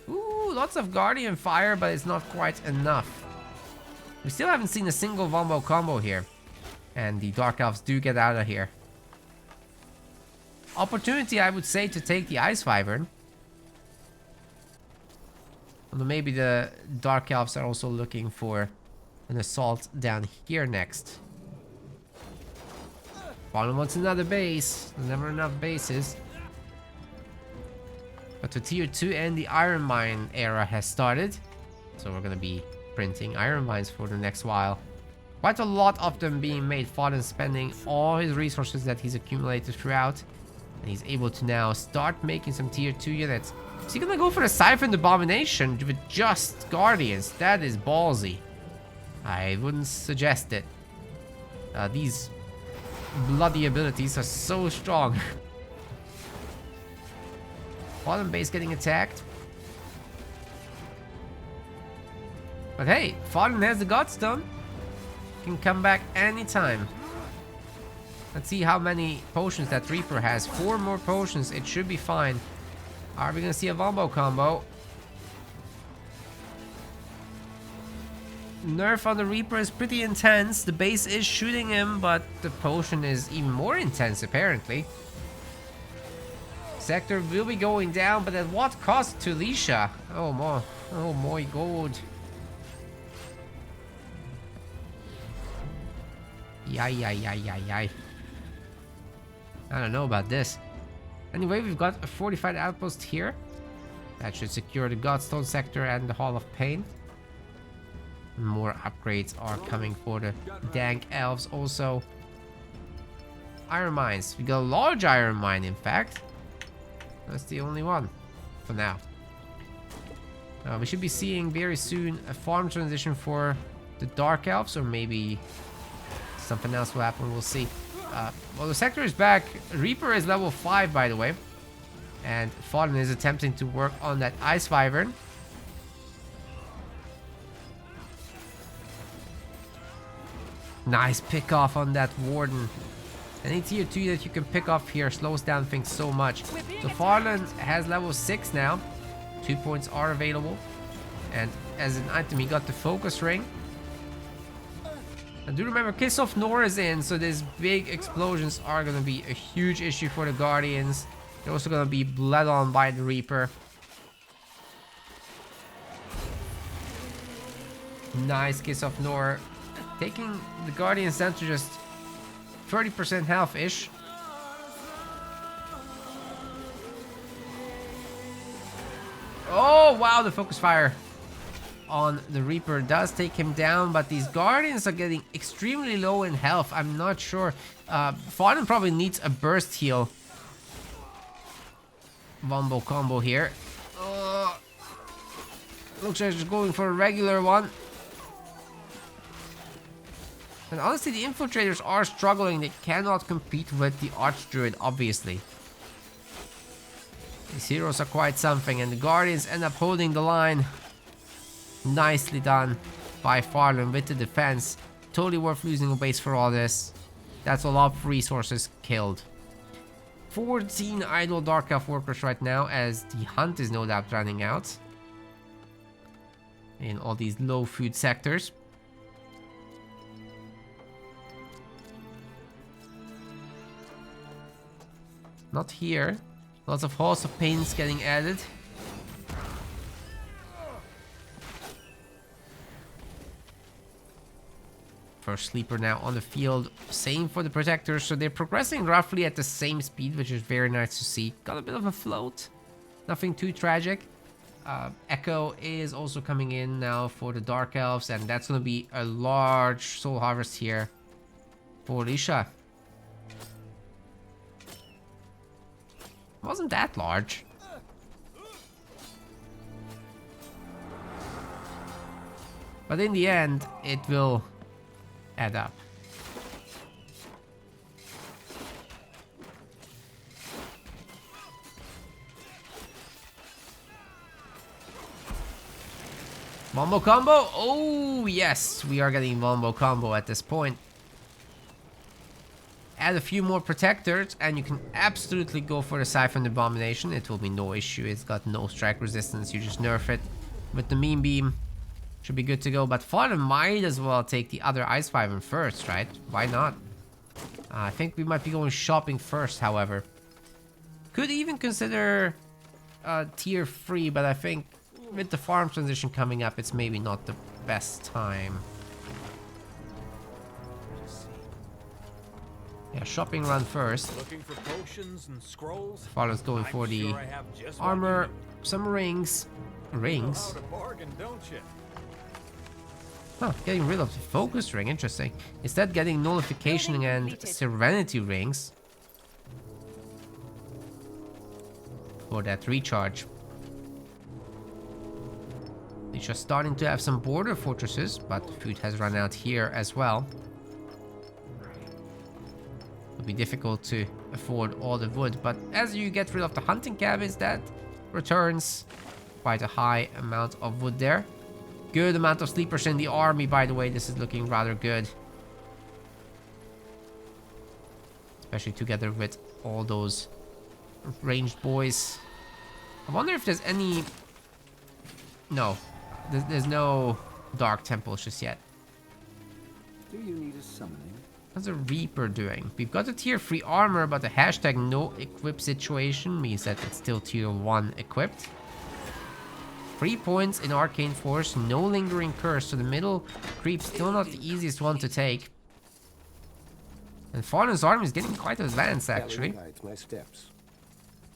Ooh, lots of Guardian fire, but it's not quite enough. We still haven't seen a single Wombo combo here. And the Dark Elves do get out of here. Opportunity, I would say, to take the Ice Wyvern. Although maybe the Dark Elves are also looking for an assault down here next. Farlon wants another base. There's never enough bases. But the tier 2 and the Iron Mine era has started. So we're gonna be printing Iron Mines for the next while. Quite a lot of them being made. Farlon spending all his resources that he's accumulated throughout. And he's able to now start making some tier 2 units. Is he gonna go for the Siphoned Abomination with just Guardians? That is ballsy. I wouldn't suggest it. These bloody abilities are so strong. Farlon base getting attacked. But hey, Farlon has the Godstone. Can come back anytime. Let's see how many potions that Reaper has. 4 more potions. It should be fine. Are we gonna see a Wombo combo? Nerf on the Reaper is pretty intense. The base is shooting him, but the potion is even more intense apparently. Sector will be going down, but at what cost to Leasha? Oh my god. Yay. I don't know about this. Anyway, we've got a fortified outpost here. That should secure the Godstone sector and the Hall of Pain. More upgrades are coming for the dank elves also. Iron mines. We got a large iron mine, in fact. That's the only one for now. We should be seeing very soon a farm transition for the Dark Elves, or maybe something else will happen. We'll see. Well, the sector is back. Reaper is level 5, by the way. And Farlon is attempting to work on that Ice Wyvern. Nice pick off on that Warden. Any tier 2 that you can pick off here slows down things so much. So Farlon has level 6 now. 2 points are available. And as an item, he got the Focus Ring. And do remember, Kiss of Nor is in, so these big explosions are going to be a huge issue for the Guardians. They're also going to be bled on by the Reaper. Nice Kiss of Nor. Taking the Guardians down to just 30% health-ish. Oh, wow, the focus fire on the Reaper does take him down, but these Guardians are getting extremely low in health. I'm not sure. Farlon probably needs a burst heal. Wombo combo here. Looks like he's going for a regular one. And honestly, the Infiltrators are struggling. They cannot compete with the Archdruid, obviously. These heroes are quite something, and the Guardians end up holding the line. Nicely done by Farlon with the defense. Totally worth losing a base for all this. That's a lot of resources killed. 14 idle Dark Elf workers right now, as the hunt is no doubt running out. In all these low food sectors. Not here. Lots of Halls of Pains getting added. First sleeper now on the field. Same for the protectors. So they're progressing roughly at the same speed, which is very nice to see. Got a bit of a float. Nothing too tragic. Echo is also coming in now for the Dark Elves, and that's going to be a large soul harvest here for Leasha. Wasn't that large. But in the end, it will add up. Wombo combo? Oh, yes. We are getting wombo combo at this point. Add a few more protectors, and you can absolutely go for the Siphon Abomination. It will be no issue. It's got no strike resistance. You just nerf it with the Meme Beam. Should be good to go. But Farlon might as well take the other Ice Wyvern first, right? Why not? I think we might be going shopping first, however. Could even consider tier 3, but I think with the farm transition coming up, it's maybe not the best time. Yeah, shopping run first. Looking for potions and scrolls. Farlon's going for the Sure I have just what armor, you need. some rings. You know Rings? how to bargain, don't you? Huh, getting rid of the focus ring, interesting. Instead getting nullification Building and completed. serenity rings. For that recharge. Leasha's starting to have some border fortresses, but food has run out here as well. It'll be difficult to afford all the wood, but as you get rid of the hunting cabins, that returns quite a high amount of wood there. Good amount of sleepers in the army, by the way. This is looking rather good. Especially together with all those ranged boys. I wonder if there's any... No. There's no Dark Temples just yet. Do you need a summoning? What's a Reaper doing? We've got a tier 3 armor, but the hashtag no equip situation means that it's still tier 1 equipped. 3 points in Arcane Force, no lingering curse, so the middle creep still not the easiest one to take. And Farlon's army is getting quite advanced actually. Guides my steps.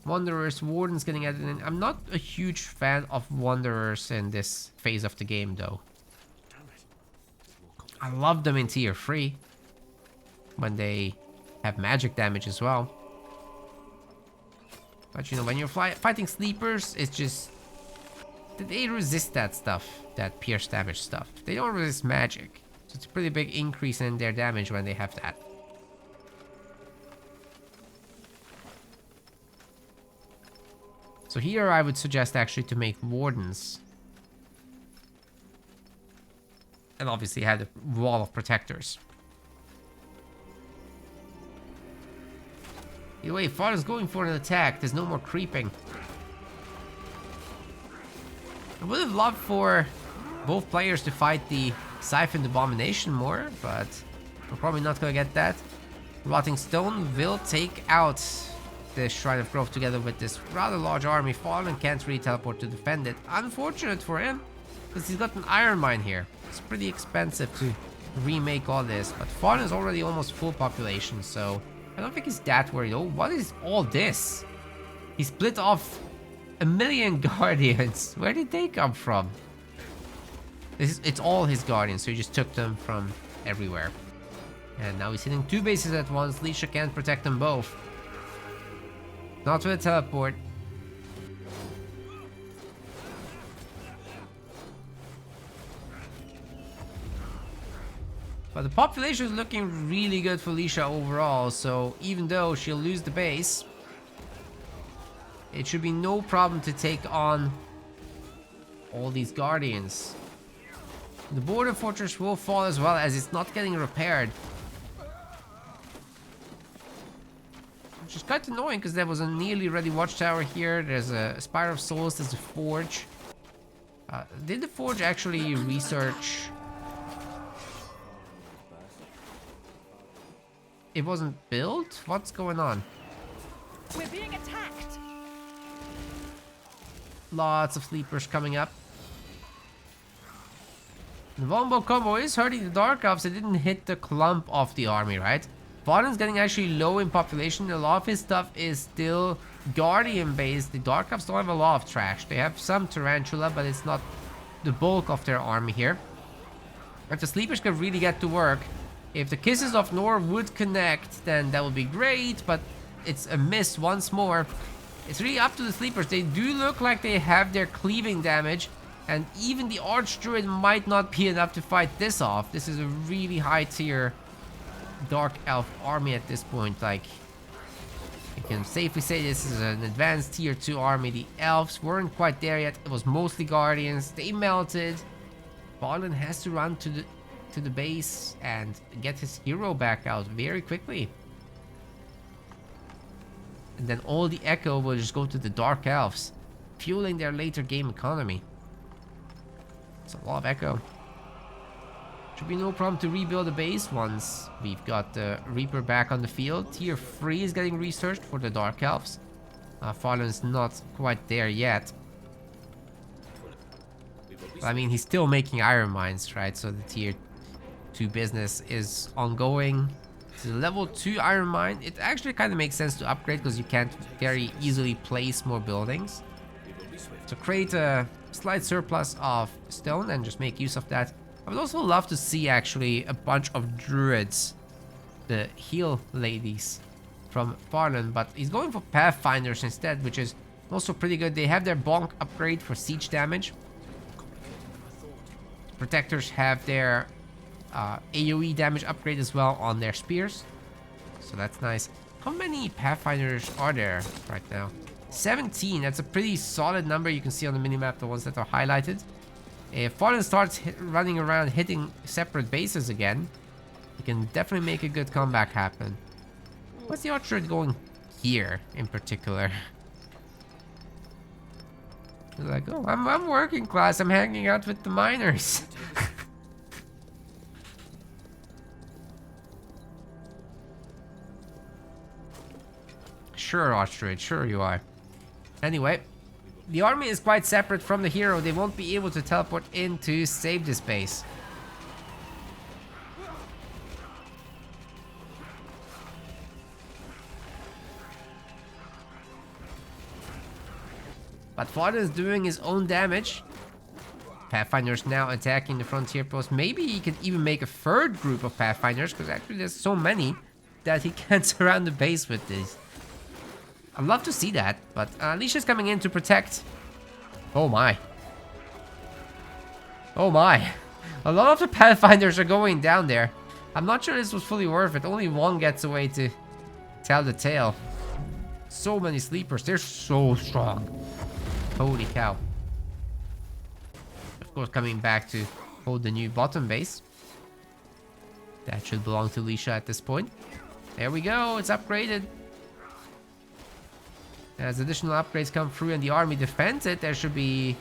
Wanderers, Wardens getting added in. I'm not a huge fan of Wanderers in this phase of the game though. I love them in tier 3. When they have magic damage as well. But you know, when you're fighting sleepers, it's just... They resist that stuff, that pierce damage stuff. They don't resist magic. So it's a pretty big increase in their damage when they have that. So here I would suggest actually to make Wardens. And obviously have the wall of protectors. Either way, Farlon's going for an attack. There's no more creeping. I would have loved for both players to fight the Siphon Abomination more, but we're probably not going to get that. Rotting Stone will take out the Shrine of Growth together with this rather large army. Farlon can't really teleport to defend it. Unfortunate for him, because he's got an Iron Mine here. It's pretty expensive to remake all this, but Farlon is already almost full population, so I don't think he's that worried. Oh, what is all this? He split off 1,000,000 guardians. Where did they come from? It's all his guardians, so he just took them from everywhere. And now he's hitting 2 bases at once. Leasha can't protect them both. Not with a teleport. But the population is looking really good for Leasha overall, so even though she'll lose the base, it should be no problem to take on all these guardians. The border fortress will fall as well, as it's not getting repaired. Which is quite annoying, because there was a nearly ready watchtower here. There's a Spire of Souls, there's a forge. Did the forge actually research? It wasn't built? What's going on? We're being attacked. Lots of sleepers coming up. The Wombo combo is hurting the Dark Elves. It didn't hit the clump of the army, right? Farlon's getting actually low in population. A lot of his stuff is still Guardian based. The Dark Elves don't have a lot of trash. They have some Tarantula, but it's not the bulk of their army here. If the Sleepers could really get to work, if the Kisses of Nor would connect, then that would be great, but it's a miss once more. It's really up to the Sleepers. They do look like they have their cleaving damage, and even the Archdruid might not be enough to fight this off. This is a really high tier Dark Elf army at this point. Like, you can safely say this is an advanced tier 2 army. The Elves weren't quite there yet. It was mostly Guardians. They melted. Farlon has to run to the base and get his hero back out very quickly. And then all the Echo will just go to the Dark Elves, fueling their later game economy. It's a lot of Echo. Should be no problem to rebuild the base once we've got the Reaper back on the field. Tier 3 is getting researched for the Dark Elves. Farlon's not quite there yet. But, I mean, he's still making iron mines, right? So the tier 2 business is ongoing. To the level 2 iron mine, it actually kind of makes sense to upgrade because you can't very easily place more buildings. So create a slight surplus of stone and just make use of that. I would also love to see actually a bunch of druids, the heal ladies from Farlon, but he's going for pathfinders instead, which is also pretty good. They have their bonk upgrade for siege damage. Protectors have their AoE damage upgrade as well on their spears, so that's nice. How many pathfinders are there right now? 17. That's a pretty solid number. You can see on the minimap the ones that are highlighted. If Farlon starts running around hitting separate bases again, he can definitely make a good comeback happen. What's the Archer going here in particular? He's like, oh, I'm working class. I'm hanging out with the miners. Sure, Ostrich, sure you are. Anyway, the army is quite separate from the hero. They won't be able to teleport in to save this base. But Farlon is doing his own damage. Pathfinders now attacking the frontier post. Maybe he could even make a third group of Pathfinders, because actually there's so many that he can't surround the base with these. I'd love to see that, but Leasha's coming in to protect. Oh my. Oh my. A lot of the Pathfinders are going down there. I'm not sure this was fully worth it. Only one gets away to tell the tale. So many sleepers. They're so strong. Holy cow. Of course, coming back to hold the new bottom base. That should belong to Leasha at this point. There we go. It's upgraded. As additional upgrades come through and the army defends it, there should be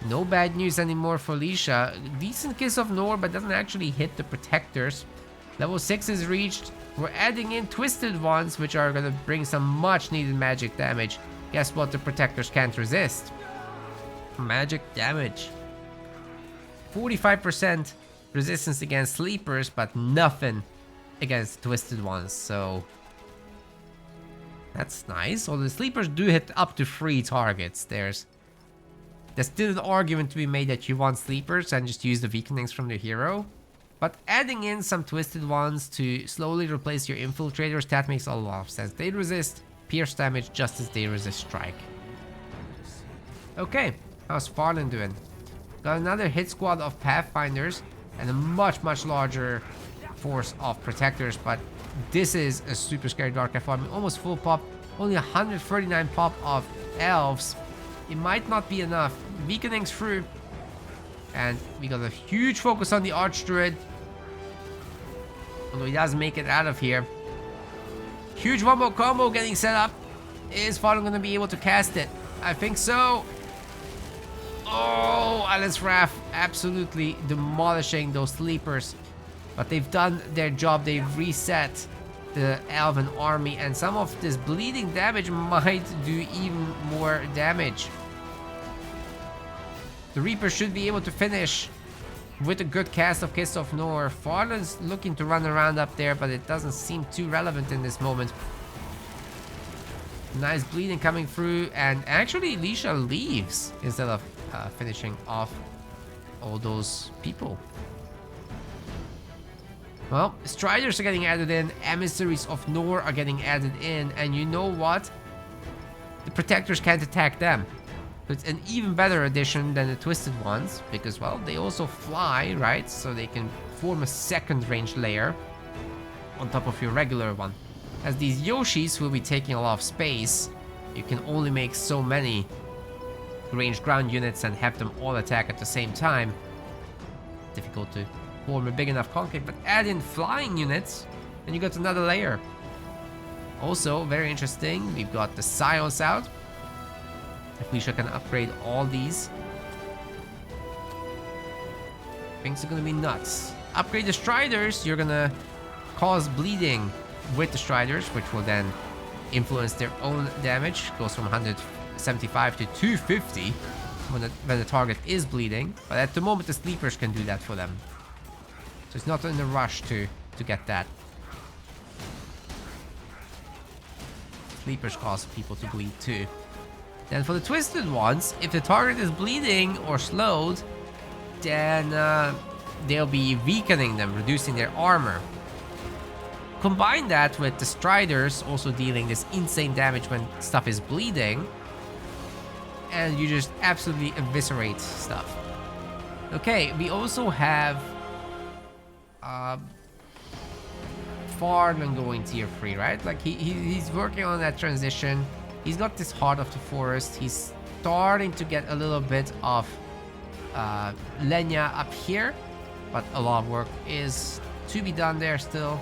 no bad news anymore for Leasha. Decent Kiss of Nor, but doesn't actually hit the protectors. Level 6 is reached. We're adding in Twisted Ones, which are going to bring some much needed magic damage. Guess what the protectors can't resist? Magic damage. 45% resistance against sleepers, but nothing against Twisted Ones, so that's nice. Although the sleepers do hit up to 3 targets. There's still an argument to be made that you want sleepers and just use the weakenings from the hero. But adding in some Twisted Ones to slowly replace your infiltrators, that makes a lot of sense. They resist pierce damage just as they resist strike. Okay, how's Farlon doing? Got another hit squad of Pathfinders and a much larger force of protectors, but this is a super scary Dark Elf army. Almost full pop, only 139 pop of elves. It might not be enough. Weakenings through, and we got a huge focus on the Archdruid. Although he doesn't make it out of here. Huge wombo combo getting set up. Is Farlon going to be able to cast it? I think so. Oh, Alice Wrath absolutely demolishing those sleepers. But they've done their job. They've reset the Elven army. And some of this bleeding damage might do even more damage. The Reaper should be able to finish with a good cast of Kiss of Nor. Farlon's looking to run around up there, but it doesn't seem too relevant in this moment. Nice bleeding coming through, and actually Leasha leaves instead of finishing off all those people. Well, Striders are getting added in, Emissaries of Nor are getting added in, and you know what? The Protectors can't attack them. It's an even better addition than the Twisted ones, because, well, they also fly, right? So they can form a second range layer on top of your regular one. As these Yoshis will be taking a lot of space, you can only make so many ranged ground units and have them all attack at the same time. Difficult to form a big enough concave, but add in flying units and you got another layer. Also, very interesting, we've got the Scios out. If Leasha can upgrade all these, things are gonna be nuts. Upgrade the Striders, you're gonna cause bleeding with the Striders, which will then influence their own damage. Goes from 175 to 250 when the target is bleeding. But at the moment, the Sleepers can do that for them. So it's not in a rush to get that. Sleepers cause people to bleed too. Then for the Twisted ones, if the target is bleeding or slowed, then they'll be weakening them, reducing their armor. Combine that with the Striders also dealing this insane damage when stuff is bleeding, and you just absolutely eviscerate stuff. Okay, we also have Farlon going tier 3, right? Like he's working on that transition. He's got this Heart of the Forest. He's starting to get a little bit of Lenya up here, but a lot of work is to be done there still.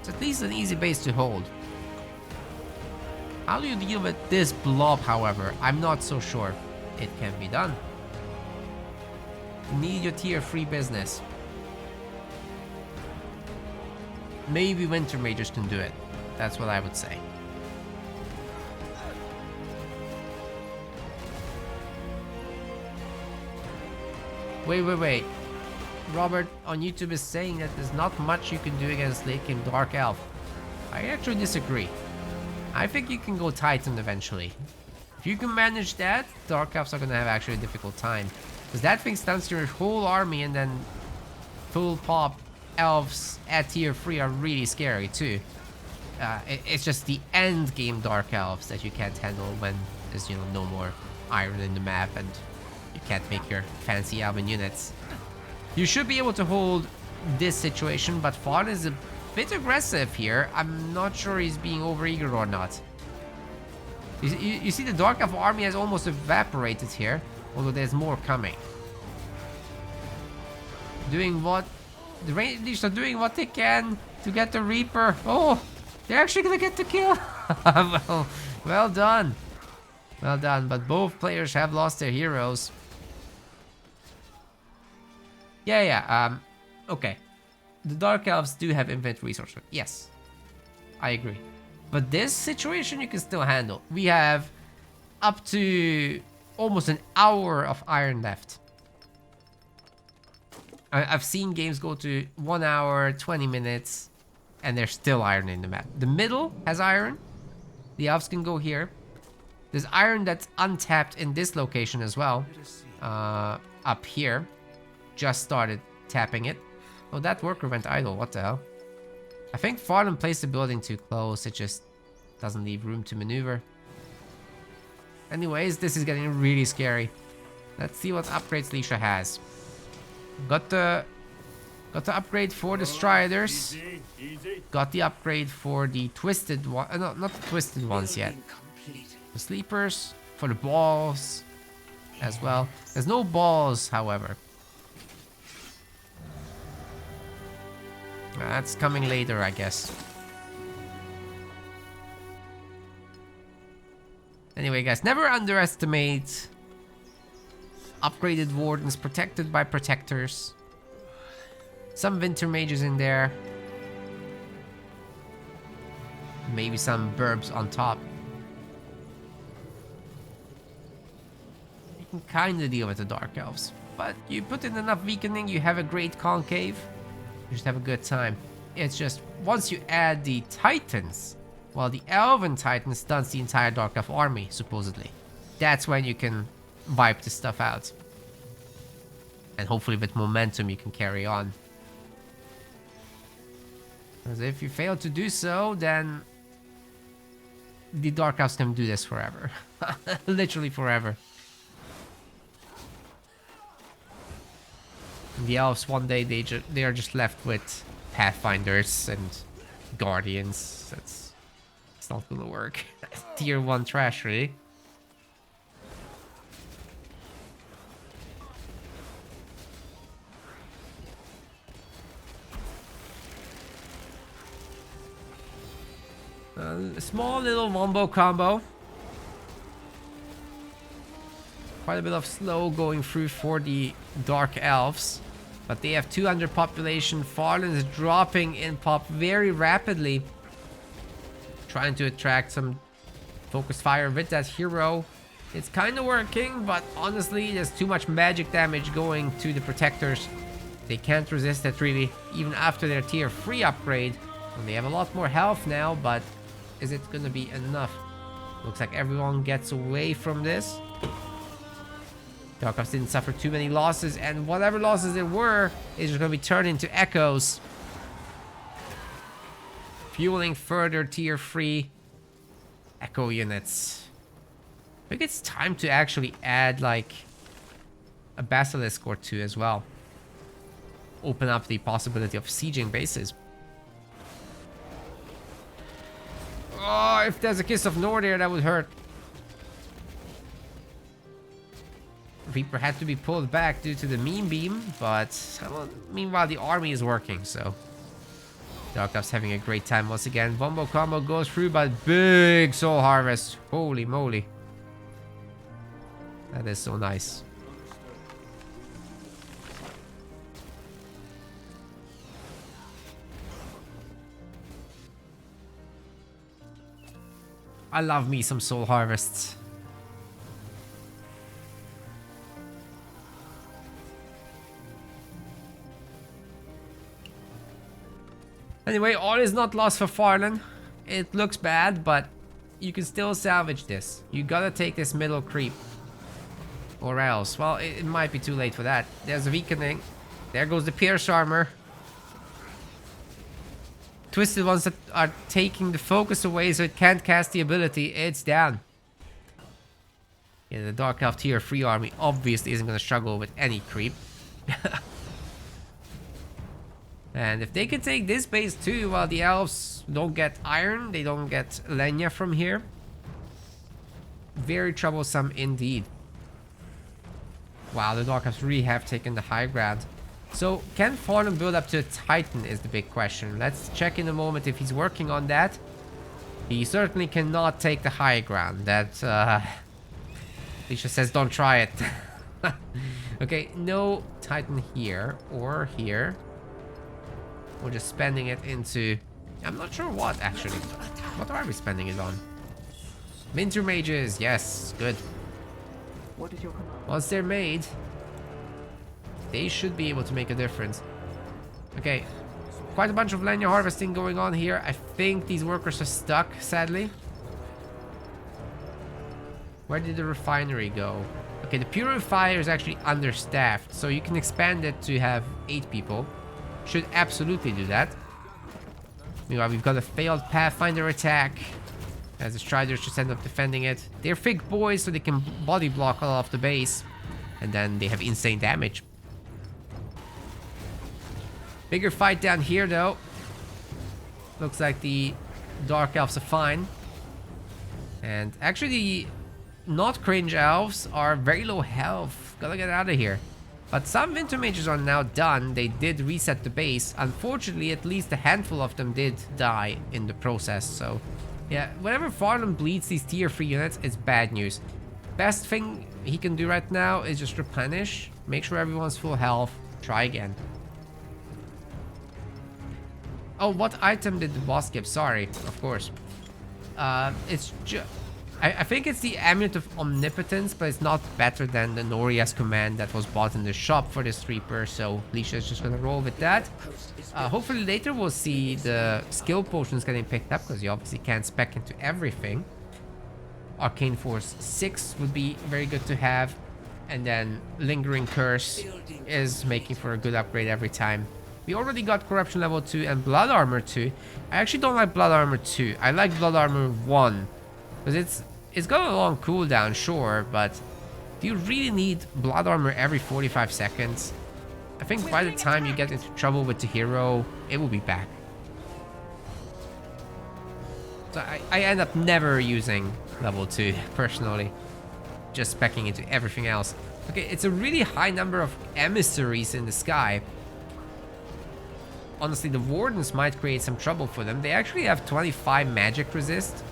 It's at least an easy base to hold. How do you deal with this blob, however? I'm not so sure it can be done. You need your tier 3 business. Maybe Winter Mages can do it. That's what I would say. Wait. Robert on YouTube is saying that there's not much you can do against Lake Game Dark Elf. I actually disagree. I think you can go Titan eventually. If you can manage that, Dark Elves are gonna have actually a difficult time. Because that thing stuns your whole army, and then full pop Elves at tier 3 are really scary too. It's just the end game Dark Elves that you can't handle when there's, you know, no more iron in the map and you can't make your fancy elven units. You should be able to hold this situation, but Farlon is a bit aggressive here. I'm not sure he's being overeager or not. You see the Dark Elf army has almost evaporated here, although there's more coming. Doing what? The Rangers are doing what they can to get the Reaper. Oh, they're actually gonna get the kill. Well done. Well done, but both players have lost their heroes. Okay. The Dark Elves do have infinite resources. Yes, I agree. But this situation you can still handle. We have up to almost an hour of iron left. I've seen games go to 1 hour, 20 minutes, and there's still iron in the map. The middle has iron. The elves can go here. There's iron that's untapped in this location as well. Up here. Just started tapping it. Oh, that worker went idle. What the hell? I think Farlon placed the building too close. It just doesn't leave room to maneuver. Anyways, this is getting really scary. Let's see what upgrades Leasha has. Got the upgrade for the Striders. Got the upgrade for the Twisted one. No, not the Twisted ones yet. The Sleepers. For the balls as well. There's no balls, however. That's coming later, I guess. Anyway, guys, never underestimate upgraded Wardens protected by Protectors. Some Winter Mages in there. Maybe some Burbs on top. You can kind of deal with the Dark Elves. but you put in enough weakening, you have a great concave. You just have a good time. It's just, once you add the Titans, well, the Elven Titan stuns the entire Dark Elf army, supposedly. That's when you can wipe this stuff out. And hopefully with momentum you can carry on. Because if you fail to do so, then the Dark Elves can do this forever. Literally forever. The Elves, one day, they are just left with Pathfinders and Guardians. It's not gonna work. Tier 1 trash, really. A small little wombo combo. Quite a bit of slow going through for the Dark Elves. But they have 200 population. Farlon is dropping in pop very rapidly. Trying to attract some focus fire with that hero. It's kind of working, but honestly, there's too much magic damage going to the protectors. They can't resist it really, even after their tier 3 upgrade. And they have a lot more health now, but is it gonna be enough? Looks like everyone gets away from this. Dark Elves didn't suffer too many losses, and whatever losses there were is just gonna be turned into echoes. Fueling further tier 3 echo units. I think it's time to actually add like a basilisk or two as well. Open up the possibility of sieging bases. Oh, if there's a Kiss of Nor there, that would hurt. Reaper had to be pulled back due to the meme beam, but meanwhile the army is working, so Dark Elf's having a great time once again. Wombo combo goes through, but big soul harvest. Holy moly. That is so nice. I love me some soul harvests. Anyway, all is not lost for Farlon. It looks bad, but you can still salvage this. You gotta take this middle creep. Or else, well, it might be too late for that. There's a weakening. There goes the Pierce Armor. Twisted ones that are taking the focus away so it can't cast the ability. It's down. Yeah, the Dark Elf tier 3 army obviously isn't gonna struggle with any creep. And if they can take this base too, while the elves don't get iron, they don't get Lenya from here. Very troublesome indeed. Wow, the Dark Elves really have taken the high ground. So, can Farlon build up to a Titan is the big question. Let's check in a moment if he's working on that. He certainly cannot take the high ground. That, Leasha says don't try it. Okay, no Titan here or here. We're just spending it into... I'm not sure what, actually. What are we spending it on? Winter Mages, yes, good. What is your command? Once they're made, they should be able to make a difference. Okay, quite a bunch of Lenya harvesting going on here. I think these workers are stuck, sadly. Where did the refinery go? Okay, the purifier is actually understaffed, so you can expand it to have 8 people. Should absolutely do that. Meanwhile, we've got a failed Pathfinder attack, as the Striders just end up defending it. They're thick boys, so they can body block all of the base. And then they have insane damage. Bigger fight down here, though. Looks like the Dark Elves are fine. And actually, the not cringe elves are very low health. Gotta get out of here. But some Winter Mages are now done. They did reset the base. Unfortunately, at least a handful of them did die in the process. So, yeah, whenever Farlon bleeds these tier 3 units, it's bad news. Best thing he can do right now is just replenish. Make sure everyone's full health. Try again. Oh, what item did the boss give? Sorry, of course. It's just... I think it's the Amulet of Omnipotence, but it's not better than the Noria's command that was bought in the shop for this Reaper, so Leasha is just gonna roll with that. Hopefully later we'll see the skill potions getting picked up, because you obviously can't spec into everything. Arcane Force 6 would be very good to have, and then Lingering Curse is making for a good upgrade every time. We already got Corruption level 2 and Blood Armor 2. I actually don't like Blood Armor 2. I like Blood Armor 1. Because it's got a long cooldown, sure, but do you really need Blood Armor every 45 seconds? I think by the time you get into trouble with the hero, it will be back. So I end up never using level 2, personally. Just specking into everything else. Okay, it's a really high number of emissaries in the sky. Honestly, the Wardens might create some trouble for them. They actually have 25 magic resist.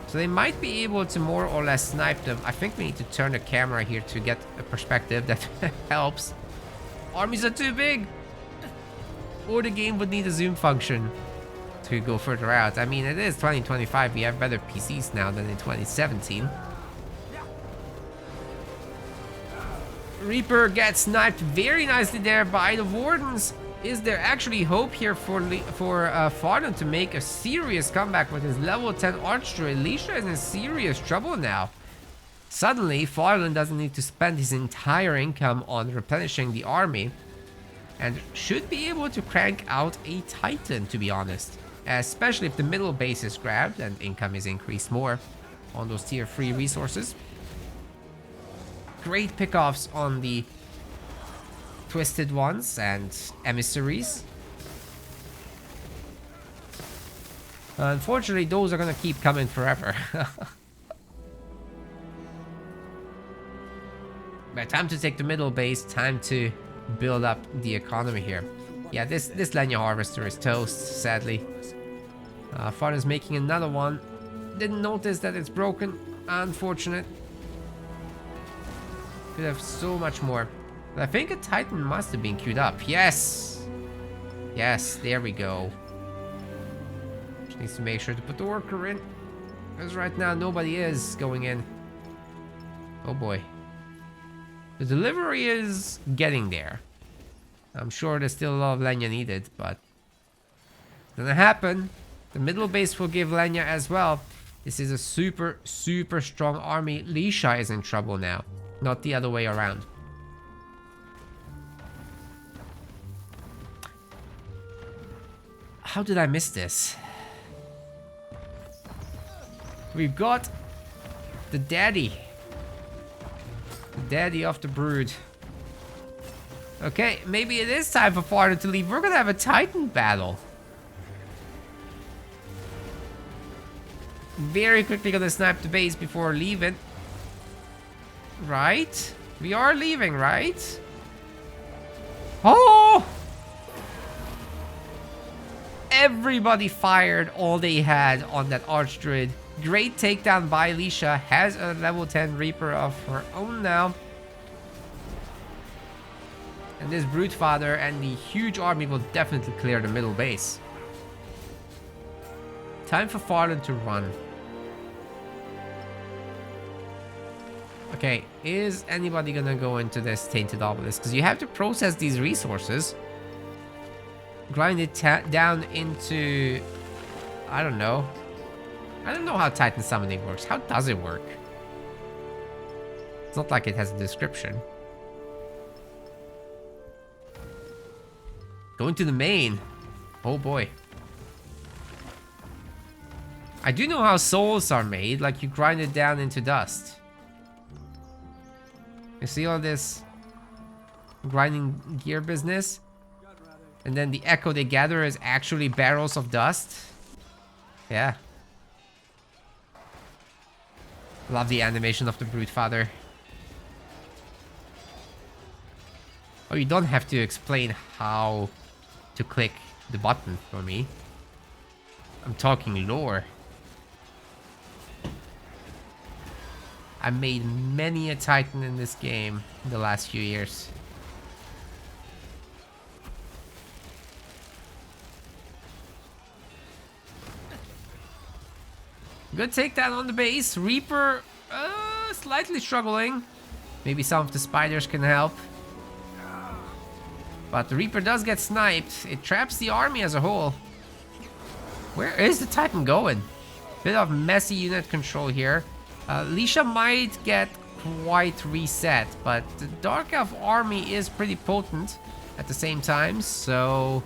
So they might be able to more or less snipe them. I think we need to turn the camera here to get a perspective that helps. Armies are too big! Or the game would need a zoom function to go further out. I mean, it is 2025. We have better PCs now than in 2017. Reaper gets sniped very nicely there by the Wardens. Is there actually hope here for Farlon to make a serious comeback with his level 10 Archdruid? Leasha is in serious trouble now. Suddenly, Farlon doesn't need to spend his entire income on replenishing the army, and should be able to crank out a Titan, to be honest. Especially if the middle base is grabbed and income is increased more on those tier 3 resources. Great pickoffs on the Twisted Ones and Emissaries. Unfortunately, those are gonna keep coming forever. But time to take the middle base, time to build up the economy here. Yeah, this Lenya Harvester is toast, sadly. Farlon's making another one. Didn't notice that it's broken. Unfortunate. Could have so much more. I think a Titan must have been queued up. Yes! Yes, there we go. Just needs to make sure to put the worker in. Because right now nobody is going in. Oh boy. The delivery is getting there. I'm sure there's still a lot of Lenya needed, but it's gonna happen. The middle base will give Lenya as well. This is a super, super strong army. Leasha is in trouble now, not the other way around. How did I miss this? We've got the daddy. The daddy of the brood. Okay, maybe it is time for Farlon to leave. We're gonna have a Titan battle. Very quickly gonna snipe the base before leaving. Right? We are leaving, right? Oh! Everybody fired all they had on that Archdruid. Great takedown by Leasha. Has a level 10 Reaper of her own now. And this Broodfather and the huge army will definitely clear the middle base. Time for Farlon to run. Okay, is anybody gonna go into this Tainted Obelisk? Because you have to process these resources. Grind it down into... I don't know. I don't know how Titan Summoning works. How does it work? It's not like it has a description. Going to the main. Oh boy. I do know how souls are made. Like you grind it down into dust. You see all this grinding gear business? And then the echo they gather is actually barrels of dust. Yeah. Love the animation of the Broodfather. Oh, you don't have to explain how to click the button for me. I'm talking lore. I made many a Titan in this game in the last few years. Good takedown on the base. Reaper slightly struggling. Maybe some of the spiders can help. But the Reaper does get sniped. It traps the army as a whole. Where is the Titan going? Bit of messy unit control here. Leasha might get quite reset, but the Dark Elf army is pretty potent at the same time, so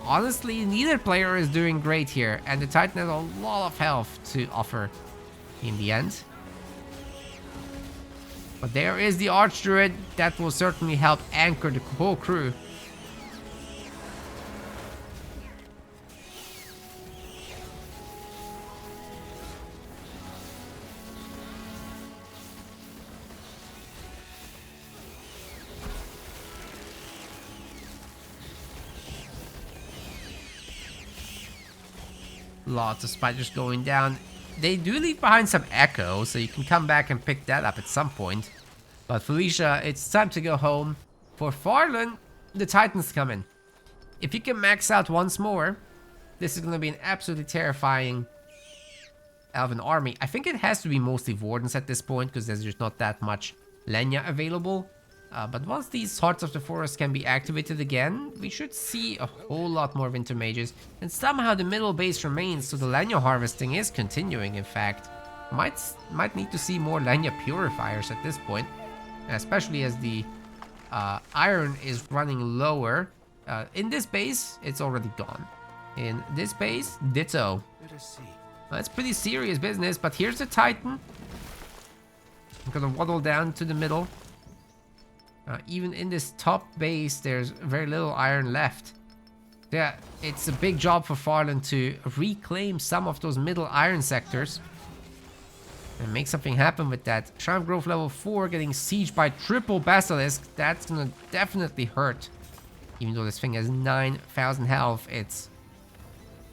honestly, neither player is doing great here, and the Titan has a lot of health to offer in the end. But there is the Archdruid that will certainly help anchor the whole crew. Lots of spiders going down. They do leave behind some echo, so you can come back and pick that up at some point. But for Leasha, it's time to go home. For Farlon, the Titans come in. If you can max out once more, this is going to be an absolutely terrifying Elven army. I think it has to be mostly Wardens at this point, because there's just not that much Lenya available. But once these Hearts of the Forest can be activated again, we should see a whole lot more Winter Mages. And somehow the middle base remains, so the Lenya harvesting is continuing, in fact. Might need to see more Lenya Purifiers at this point. Especially as the iron is running lower. In this base, it's already gone. In this base, ditto. That's pretty serious business, but here's the Titan. I'm gonna waddle down to the middle. Even in this top base, there's very little iron left. Yeah, it's a big job for Farlon to reclaim some of those middle iron sectors. And make something happen with that. Triumph Grove level 4 getting sieged by triple Basilisk. That's gonna definitely hurt. Even though this thing has 9,000 health, it's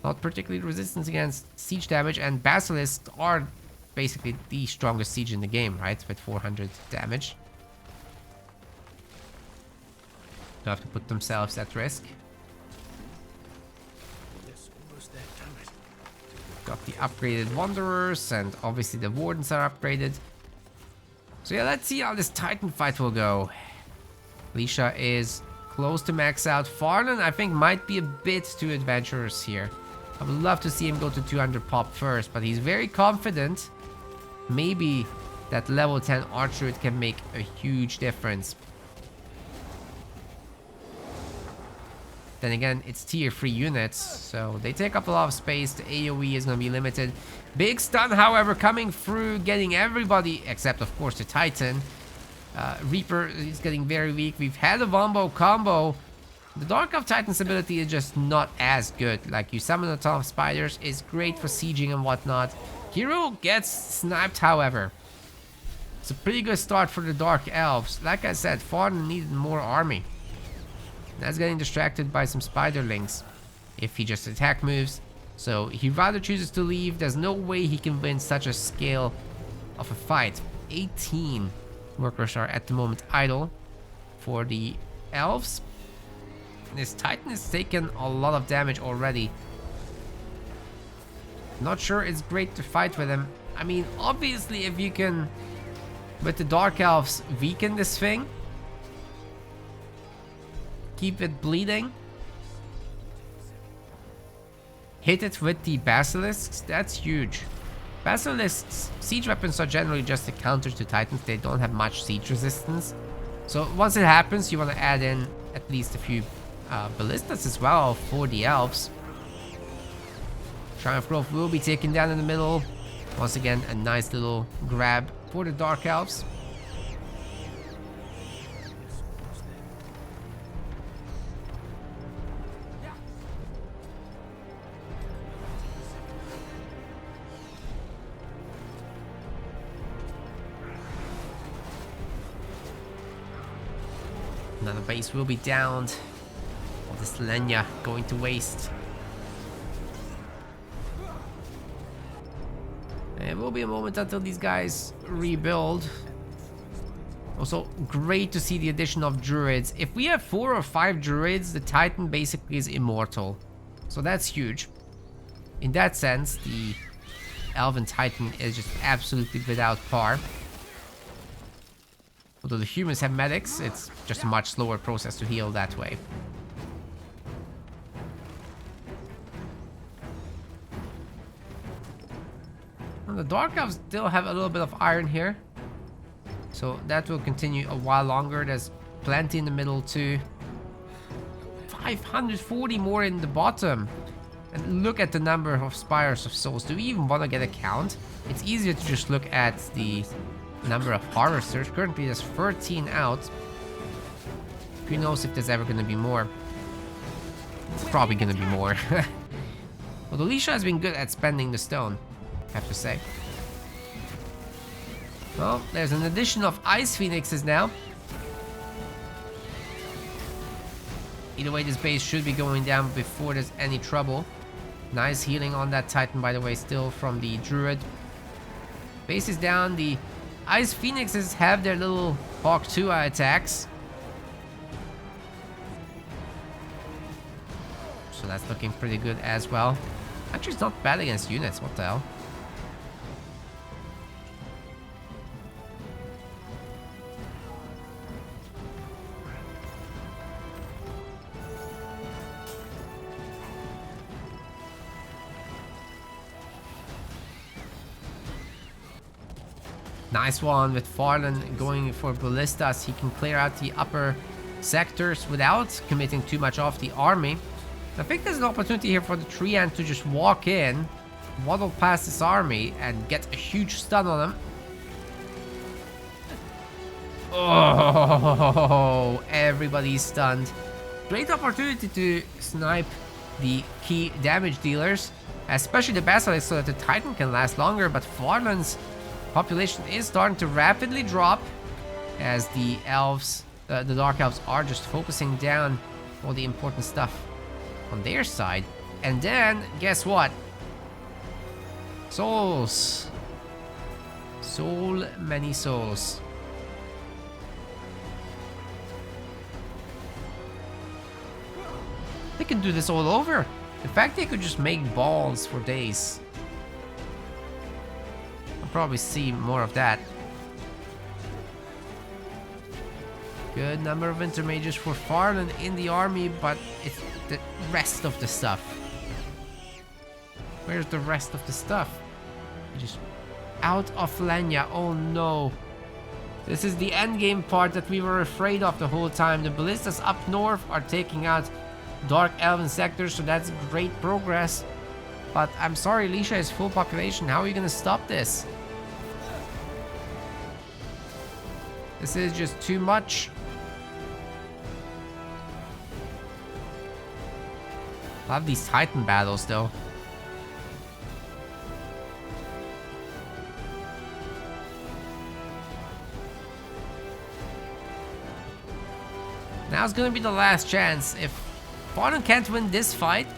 not particularly resistant against siege damage. And Basilisks are basically the strongest siege in the game, right? With 400 damage. They have to put themselves at risk. Got the upgraded Wanderers, and obviously the Wardens are upgraded. So yeah, let's see how this Titan fight will go. Leasha is close to max out. Farlon, I think, might be a bit too adventurous here. I would love to see him go to 200 pop first, but he's very confident. Maybe that level 10 Archdruid can make a huge difference. Then again, it's tier 3 units, so they take up a lot of space. The AoE is going to be limited. Big stun, however, coming through, getting everybody, except of course the Titan. Reaper is getting very weak. We've had a Wombo combo. The Dark Elf Titan's ability is just not as good. Like, you summon a ton of spiders, is great for sieging and whatnot. Hero gets sniped, however. It's a pretty good start for the Dark Elves. Like I said, Farlon needed more army. That's getting distracted by some spiderlings if he just attack moves. So he rather chooses to leave. There's no way he can win such a scale of a fight. 18 workers are at the moment idle for the elves. This Titan has taken a lot of damage already. Not sure it's great to fight with him. I mean, obviously, if you can, with the Dark Elves, weaken this thing, keep it bleeding, hit it with the Basilisks, that's huge. Basilisks, siege weapons are generally just a counter to Titans. They don't have much siege resistance. So once it happens, you want to add in at least a few ballistas as well for the elves. Triumph Grove will be taken down in the middle. Once again, a nice little grab for the Dark Elves. Another base will be downed. All this Lenya going to waste. It will be a moment until these guys rebuild. Also, great to see the addition of Druids. If we have 4 or 5 Druids, the Titan basically is immortal. So that's huge. In that sense, the Elven Titan is just absolutely without par. Although the humans have medics, it's just a much slower process to heal that way. And the Dark Elves still have a little bit of iron here. So that will continue a while longer. There's plenty in the middle too. 540 more in the bottom. And look at the number of Spires of Souls. Do we even want to get a count? It's easier to just look at the number of Harvesters. Currently there's 13 out. Who knows if there's ever going to be more. It's probably going to be more. Although Leasha has been good at spending the stone, I have to say. Well, there's an addition of Ice Phoenixes now. Either way, this base should be going down before there's any trouble. Nice healing on that Titan, by the way, still from the Druid. Base is down. The Ice Phoenixes have their little Hawk 2 attacks. So that's looking pretty good as well. Actually, it's not bad against units. What the hell? Nice one with Farlon going for ballistas. He can clear out the upper sectors without committing too much of the army. I think there's an opportunity here for the Treant to just walk in, waddle past this army, and get a huge stun on him. Oh, everybody's stunned. Great opportunity to snipe the key damage dealers, especially the Basilisk, so that the Titan can last longer, but Farlon's population is starting to rapidly drop as the elves, the Dark Elves are just focusing down all the important stuff on their side. And then, guess what? Souls. So many souls. They can do this all over. In fact, they could just make balls for days. Probably see more of that. Good number of intermages for Farlon in the army, but it's the rest of the stuff. Where's the rest of the stuff? Just out of Lenya. Oh no. This is the endgame part that we were afraid of the whole time. The ballistas up north are taking out Dark Elven sectors, so that's great progress. But I'm sorry, Leasha is full population. How are you gonna stop this? This is just too much. Love these Titan battles though. Now's gonna be the last chance. If Farlon can't win this fight,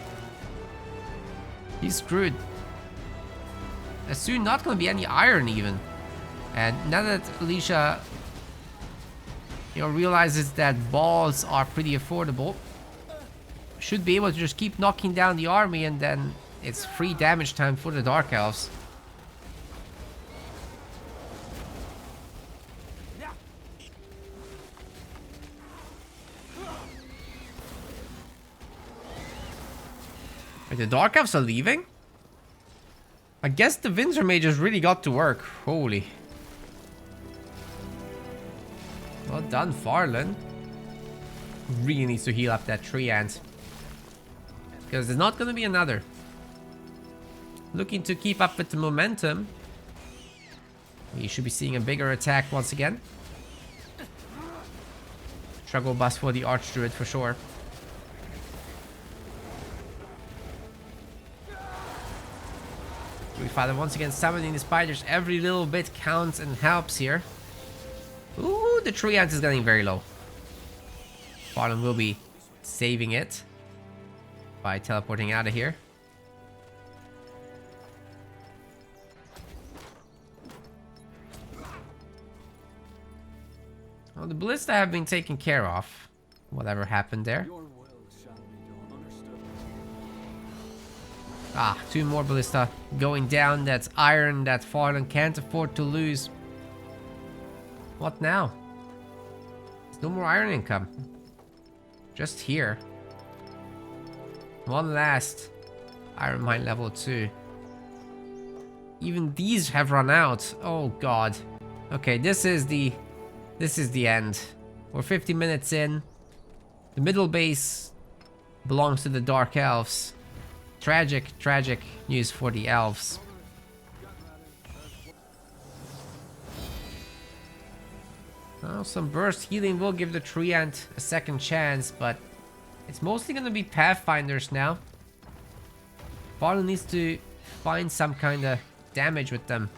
he's screwed. There's soon not gonna be any iron even. And now that Leasha realizes that balls are pretty affordable, should be able to just keep knocking down the army, and then it's free damage time for the Dark Elves. Wait, the Dark Elves are leaving? I guess the Winter Mages really got to work. Holy. Well done, Farlon. Really needs to heal up that Treant, because there's not going to be another. Looking to keep up with the momentum. We should be seeing a bigger attack once again. Struggle bus for the Archdruid for sure. We Father once again summoning the spiders. Every little bit counts and helps here. Ooh, the Treant is getting very low. Farlon will be saving it by teleporting out of here. Well, the ballista have been taken care of. Whatever happened there. Ah, 2 more ballista going down. That's iron that Farlon can't afford to lose. What now? There's no more iron income. Just here. One last iron mine level 2. Even these have run out. Oh god. Okay, this is the end. We're 50 minutes in. The middle base belongs to the Dark Elves. Tragic, tragic news for the elves. Well, some burst healing will give the Treant a second chance, but it's mostly gonna be Pathfinders now. Farlon needs to find some kind of damage with them.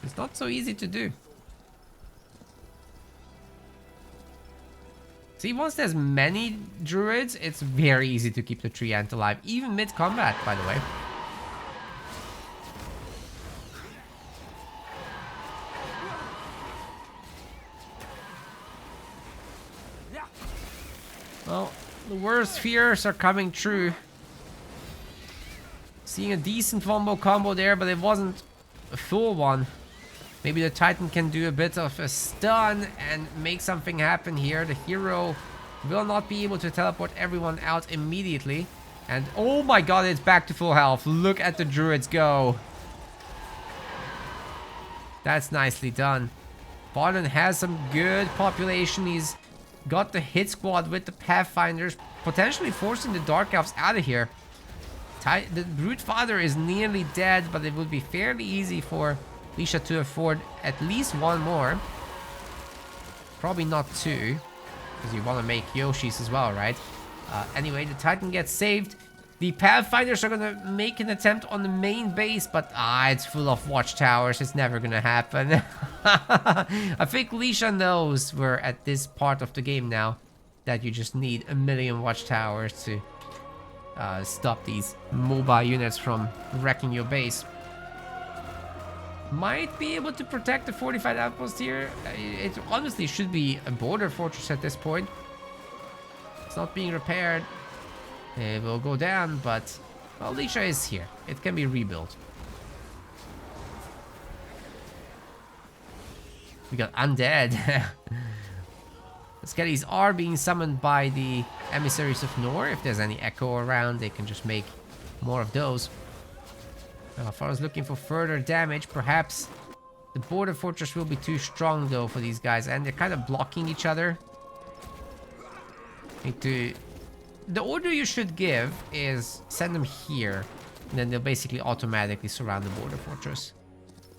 It's not so easy to do. See, once there's many druids, it's very easy to keep the Treant alive, even mid-combat, by the way. Well, the worst fears are coming true. Seeing a decent wombo combo there, but it wasn't a full one. Maybe the Titan can do a bit of a stun and make something happen here. The hero will not be able to teleport everyone out immediately. And oh my god, it's back to full health. Look at the druids go. That's nicely done. Farlon has some good population. He's got the hit squad with the Pathfinders, potentially forcing the Dark Elves out of here. The Brute Father is nearly dead, but it would be fairly easy for Leasha to afford at least one more. Probably not 2, because you want to make Yoshis as well, right? Anyway, the Titan gets saved. The Pathfinders are going to make an attempt on the main base, but it's full of watchtowers. It's never going to happen. I think Leasha knows we're at this part of the game now, that you just need 1,000,000 watchtowers to stop these mobile units from wrecking your base. Might be able to protect the fortified outpost here. It honestly should be a border fortress at this point. It's not being repaired. It will go down, but well, Leasha is here. It can be rebuilt. We got undead. The skellies are being summoned by the emissaries of Nor. If there's any echo around, they can just make more of those. If I was looking for further damage, perhaps the border fortress will be too strong though for these guys, and they're kind of blocking each other. The order you should give is send them here, and then they'll basically automatically surround the border fortress.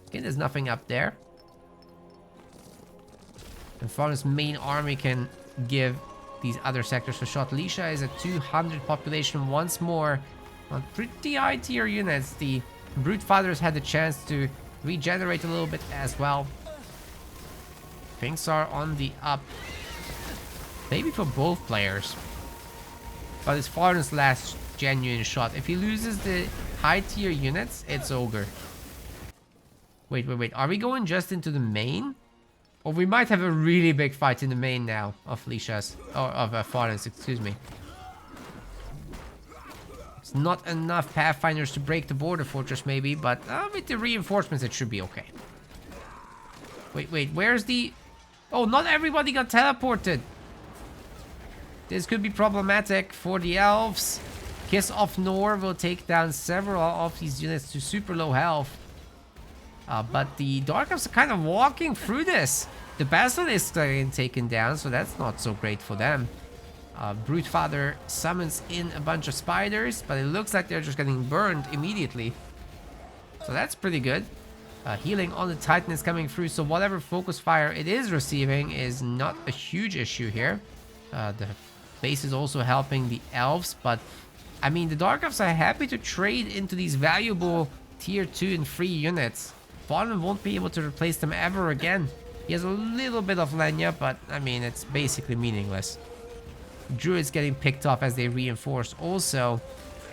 Okay, there's nothing up there. And Farlon's main army can give these other sectors a shot. Leasha is at 200 population once more on pretty high tier units. The Brute Fathers had the chance to regenerate a little bit as well. Things are on the up. Maybe for both players. But it's Farlon's last genuine shot. If he loses the high tier units, it's ogre. Wait. Are we going just into the main? Or we might have a really big fight in the main now of Leasha's, or of Farlon's, excuse me. It's not enough Pathfinders to break the border fortress maybe, but with the reinforcements it should be okay. Wait, where's the... Oh, not everybody got teleported. This could be problematic for the elves. Kiss of Nor will take down several of these units to super low health. But the Dark Elves are kind of walking through this. The Basilisk are getting taken down, so that's not so great for them. Brute Father summons in a bunch of spiders, but it looks like they're just getting burned immediately. So that's pretty good. Healing on the Titan is coming through, so whatever focus fire it is receiving is not a huge issue here. The base is also helping the elves, but I mean, the Dark Elves are happy to trade into these valuable tier 2 and 3 units. Farlon won't be able to replace them ever again. He has a little bit of Lenya, but I mean, it's basically meaningless. Druids getting picked off as they reinforce also.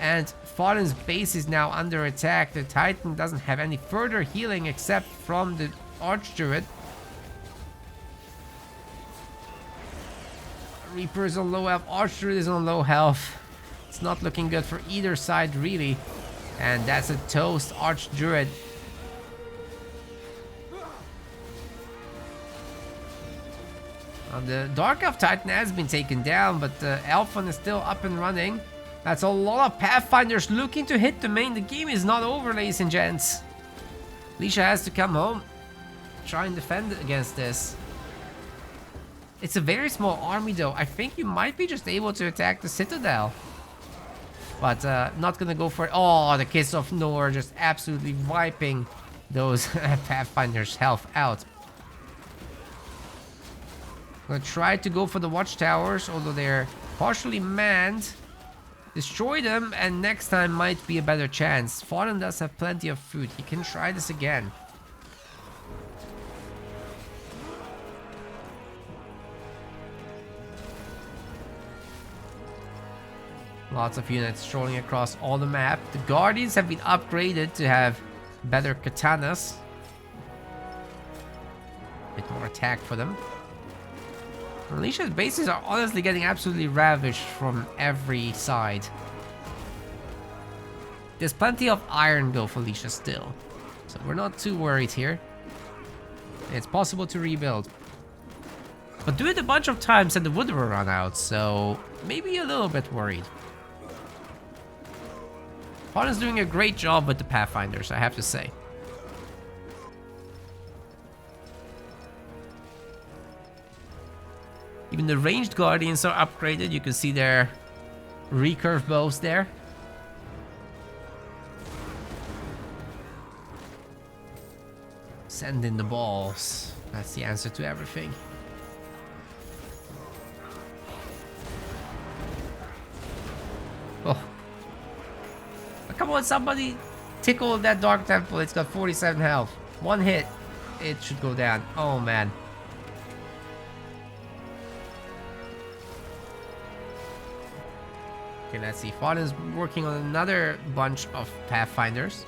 And Farlon's base is now under attack. The Titan doesn't have any further healing except from the Archdruid. Reaper is on low health. Archdruid is on low health. It's not looking good for either side, really. And that's a toast Archdruid. The Dark Elf Titan has been taken down, but the Elfin is still up and running. That's a lot of Pathfinders looking to hit the main. The game is not over, ladies and gents. Leasha has to come home. Try and defend against this. It's a very small army though. I think you might be just able to attack the Citadel. But not gonna go for it. Oh, the Kiss of Nor just absolutely wiping those Pathfinders' health out. Gonna try to go for the watchtowers, although they're partially manned. Destroy them, and next time might be a better chance. Farlon does have plenty of food. He can try this again. Lots of units strolling across all the map. The Guardians have been upgraded to have better katanas. A bit more attack for them. Leasha's bases are honestly getting absolutely ravished from every side. There's plenty of iron though for Leasha still, so we're not too worried here. It's possible to rebuild. But do it a bunch of times and the wood will run out, so maybe a little bit worried. Farlon's doing a great job with the Pathfinders, I have to say. Even the ranged Guardians are upgraded. You can see their recurve bows there. Send in the balls. That's the answer to everything. Oh. Come on, somebody tickle that Dark Temple. It's got 47 health. One hit, it should go down. Oh, man. Okay, let's see. Farlon's working on another bunch of Pathfinders.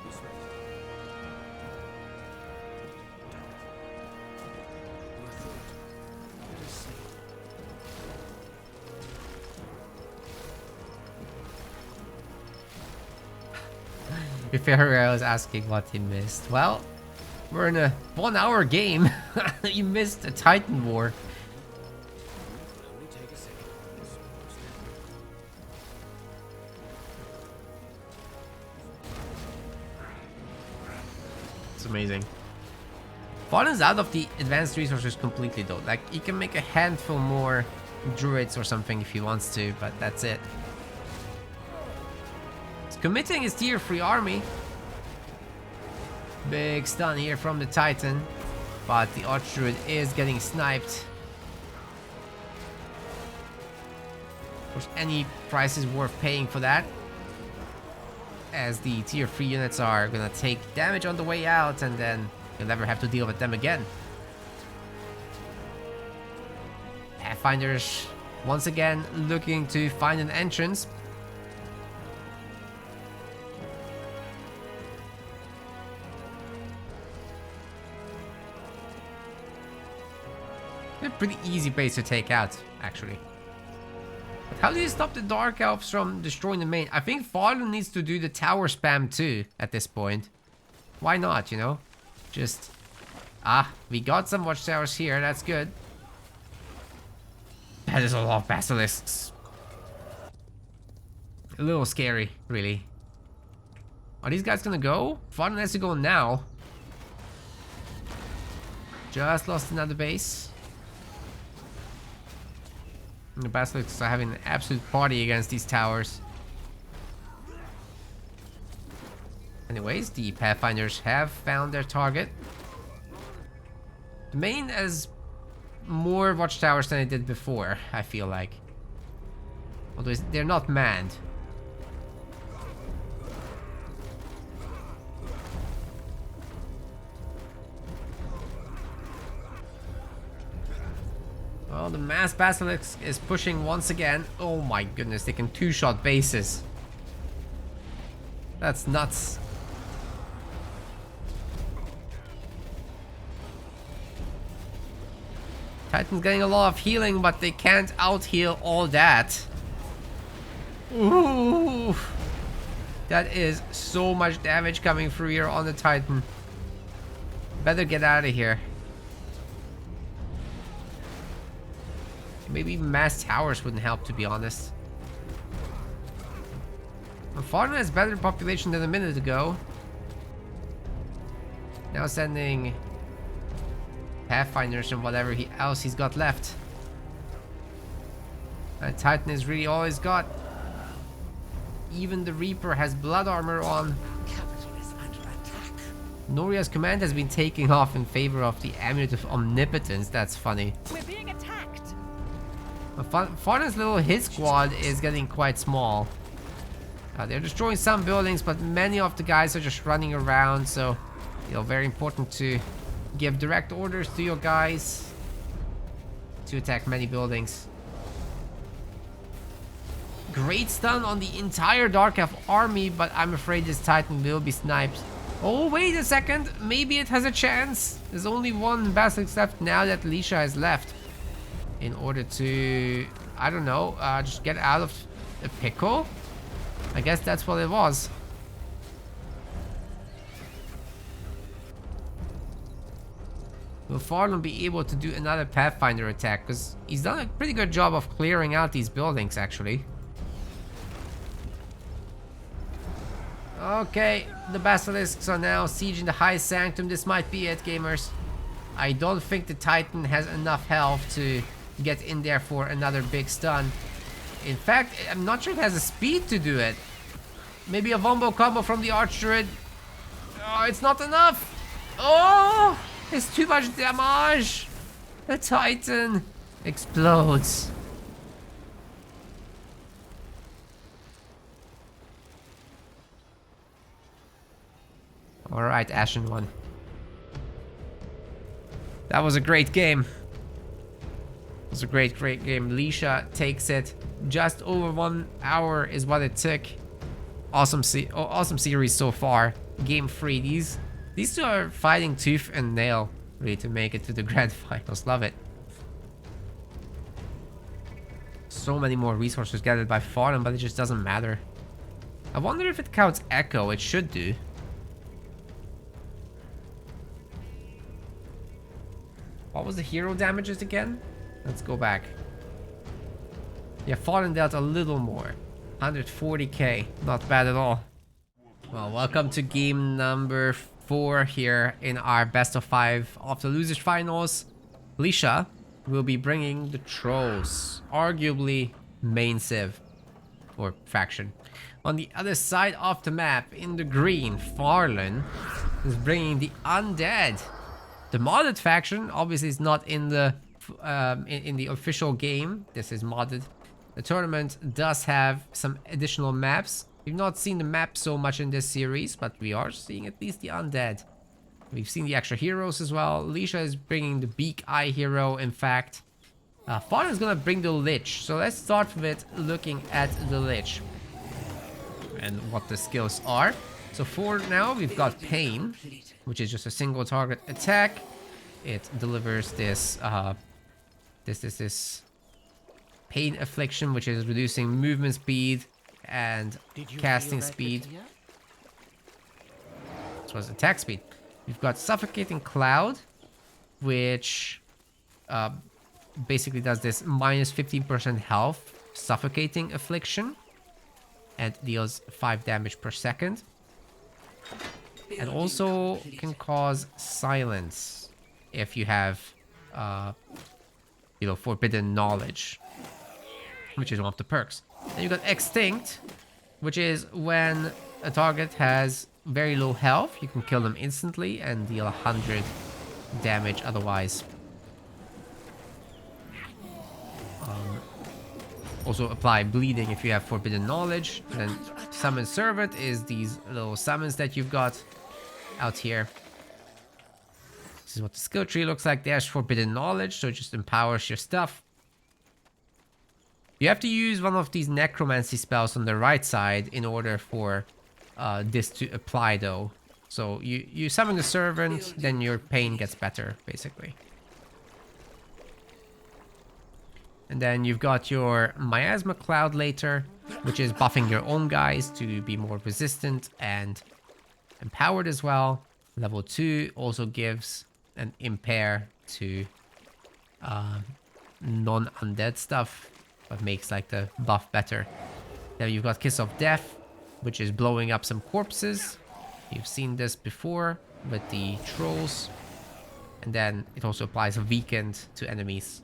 If Ferreira was asking what he missed. Well, we're in a 1-hour game. You missed a Titan War. It's amazing. Farlon's out of the advanced resources completely though. Like, he can make a handful more druids or something if he wants to, but that's it. He's committing his tier 3 army. Big stun here from the Titan, but the Archdruid is getting sniped. Of course, any price is worth paying for that, as the tier 3 units are gonna take damage on the way out, and then you'll never have to deal with them again. Pathfinders once again looking to find an entrance. A pretty easy base to take out, actually. But how do you stop the Dark Elves from destroying the main? I think Farlon needs to do the tower spam too at this point. Why not, you know? Just... we got some watchtowers here, that's good. That is a lot of basilisks. A little scary, really. Are these guys gonna go? Farlon has to go now. Just lost another base. And the basilisks are having an absolute party against these towers. Anyways, the Pathfinders have found their target. The main has more watchtowers than it did before, I feel like. Although they're not manned. Well, the mass basilisk is pushing once again. Oh my goodness, they can two-shot bases. That's nuts. Titan's getting a lot of healing, but they can't out-heal all that. Ooh. That is so much damage coming through here on the Titan. Better get out of here. Maybe mass towers wouldn't help, to be honest. Farlon has better population than a minute ago. Now sending Pathfinders and whatever else he's got left. That Titan is really all he's got. Even the Reaper has blood armor on. Noria's command has been taken off in favor of the Amulet of Omnipotence. That's funny. We're being attacked. Farlon's little hit squad is getting quite small. They're destroying some buildings, but many of the guys are just running around, so very important to give direct orders to your guys to attack many buildings. Great stun on the entire Dark Elf army, but I'm afraid this Titan will be sniped. Oh, wait a second. Maybe it has a chance. There's only one Basilisk left now that Leasha has left. In order to, I don't know, just get out of the pickle? I guess that's what it was. Will Farlon be able to do another Pathfinder attack? Because he's done a pretty good job of clearing out these buildings, actually. Okay, the Basilisks are now sieging the High Sanctum. This might be it, gamers. I don't think the Titan has enough health to get in there for another big stun. In fact, I'm not sure it has the speed to do it. Maybe a Vombo combo from the Archdruid. Oh, it's not enough. Oh, it's too much damage. The Titan explodes. Alright, Ashen won. That was a great game. It was a great game. Leasha takes it. Just over 1 hour is what it took. Awesome series so far. Game 3. These two are fighting tooth and nail really to make it to the grand finals. Love it. So many more resources gathered by Farlon, but it just doesn't matter. I wonder if it counts Echo. It should do. What was the hero damages again? Let's go back. Yeah, Farlon dealt a little more. 140k. Not bad at all. Well, welcome to game number 4 here in our best of 5 of the losers finals. Leasha will be bringing the Trolls. Arguably main civ or faction. On the other side of the map, in the green, Farlon is bringing the Undead. The modded faction obviously is not in the official game. This is modded. The tournament does have some additional maps. We've not seen the map so much in this series, but we are seeing at least the Undead. We've seen the extra heroes as well. Leasha is bringing the Beak Eye hero, in fact. Farlon is gonna bring the Lich. So let's start with looking at the Lich and what the skills are. So for now, we've got Pain, which is just a single target attack. It delivers this Pain Affliction, which is reducing movement speed and casting speed, as well as attack speed. We've got Suffocating Cloud, which basically does this minus 15% health suffocating affliction and deals 5 damage per second. And also can cause silence if you have, forbidden knowledge, which is one of the perks. Then you got Extinct, which is when a target has very low health, you can kill them instantly and deal 100 damage otherwise. Also apply bleeding if you have forbidden knowledge. And then Summon Servant is these little summons that you've got out here. This is what the skill tree looks like. There's forbidden knowledge, so it just empowers your stuff. You have to use one of these necromancy spells on the right side in order for this to apply, though. So you summon the servant, then your pain gets better, basically. And then you've got your Miasma Cloud later, which is buffing your own guys to be more resistant and empowered as well. Level 2 also gives an impair to non-undead stuff, but makes like the buff better. Then you've got Kiss of Death, which is blowing up some corpses. You've seen this before with the trolls. And then it also applies a weakened to enemies.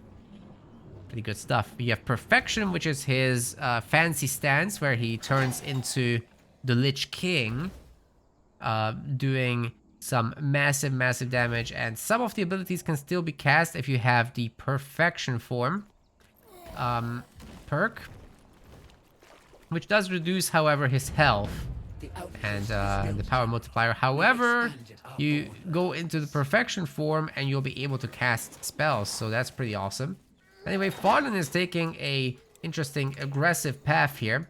Pretty good stuff. You have Perfection, which is his fancy stance, where he turns into the Lich King, doing some massive damage. And some of the abilities can still be cast if you have the Perfection form perk, which does reduce, however, his health and the power multiplier. However, you go into the Perfection form and you'll be able to cast spells, so that's pretty awesome. Anyway, Farlon is taking a interesting aggressive path here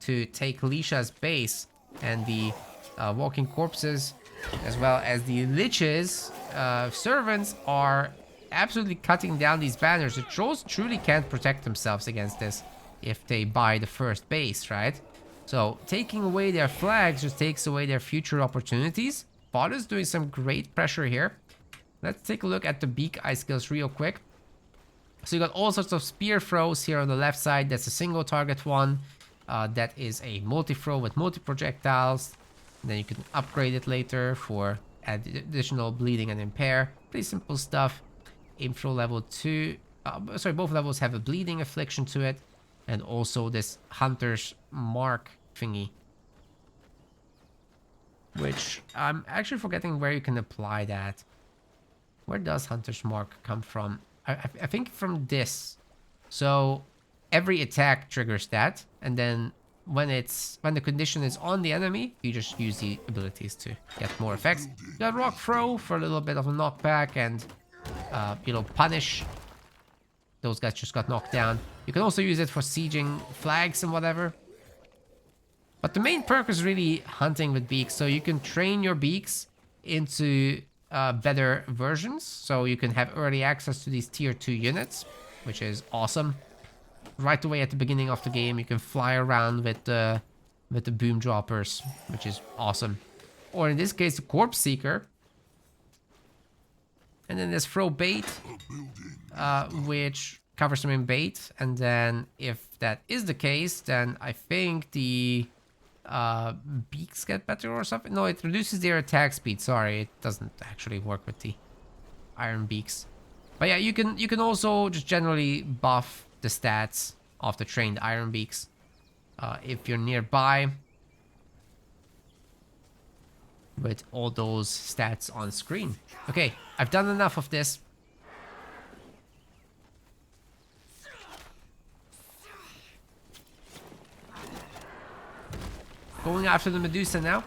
to take Leasha's base, and the walking corpses as well as the liches servants are absolutely cutting down these banners. The trolls truly can't protect themselves against this if they buy the first base, right? So taking away their flags just takes away their future opportunities. Farlon's doing some great pressure here. Let's take a look at the beak eye skills real quick. So you got all sorts of spear throws here on the left side. That's a single target one. That is a multi-throw with multi-projectiles. Then you can upgrade it later for additional bleeding and impair. Pretty simple stuff. Aim throw level 2. Sorry, both levels have a bleeding affliction to it. And also this Hunter's Mark thingy, which I'm actually forgetting where you can apply that. Where does Hunter's Mark come from? I think from this. So every attack triggers that, and then when the condition is on the enemy, you just use the abilities to get more effects. You got Rock Throw for a little bit of a knockback and you know, punish. Those guys just got knocked down. You can also use it for sieging flags and whatever. But the main perk is really hunting with beaks. So you can train your beaks into better versions. So you can have early access to these tier 2 units, which is awesome. Right away at the beginning of the game, you can fly around with the boom droppers, which is awesome. Or in this case, the Corpse Seeker. And then there's Throw Bait, which covers them in bait. And then if that is the case, then I think the beaks get better or something. No, it reduces their attack speed. Sorry, it doesn't actually work with the iron beaks. But yeah, you can also just generally buff the stats of the trained iron beaks if you're nearby with all those stats on screen. Okay, I've done enough of this. Going after the Medusa now.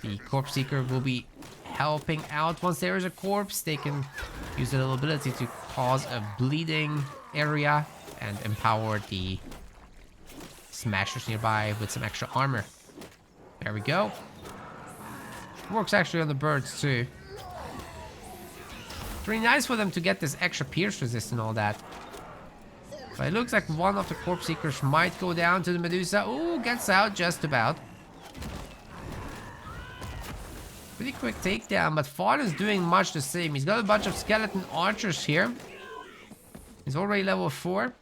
The Corpse Seeker will be helping out. Once there is a corpse, they can use their little ability to cause a bleeding area and empower the smashers nearby with some extra armor. There we go. Works actually on the birds too. It's really nice for them to get this extra pierce resist and all that. But it looks like one of the Corpse Seekers might go down to the Medusa. Ooh, gets out just about. Pretty quick takedown, but Farlon is doing much the same. He's got a bunch of skeleton archers here. He's already level 4.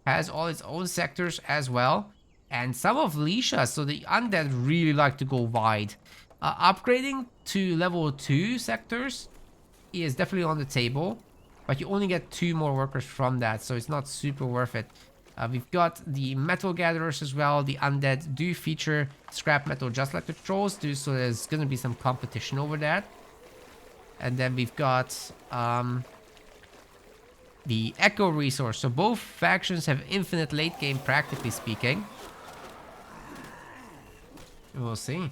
Has all its own sectors as well. And some of Leasha, so the undead really like to go wide. Upgrading to level 2 sectors is definitely on the table. But you only get 2 more workers from that, so it's not super worth it. We've got the metal gatherers as well. The undead do feature scrap metal just like the trolls do, so there's going to be some competition over that. And then we've got the echo resource. So both factions have infinite late game, practically speaking. We'll see.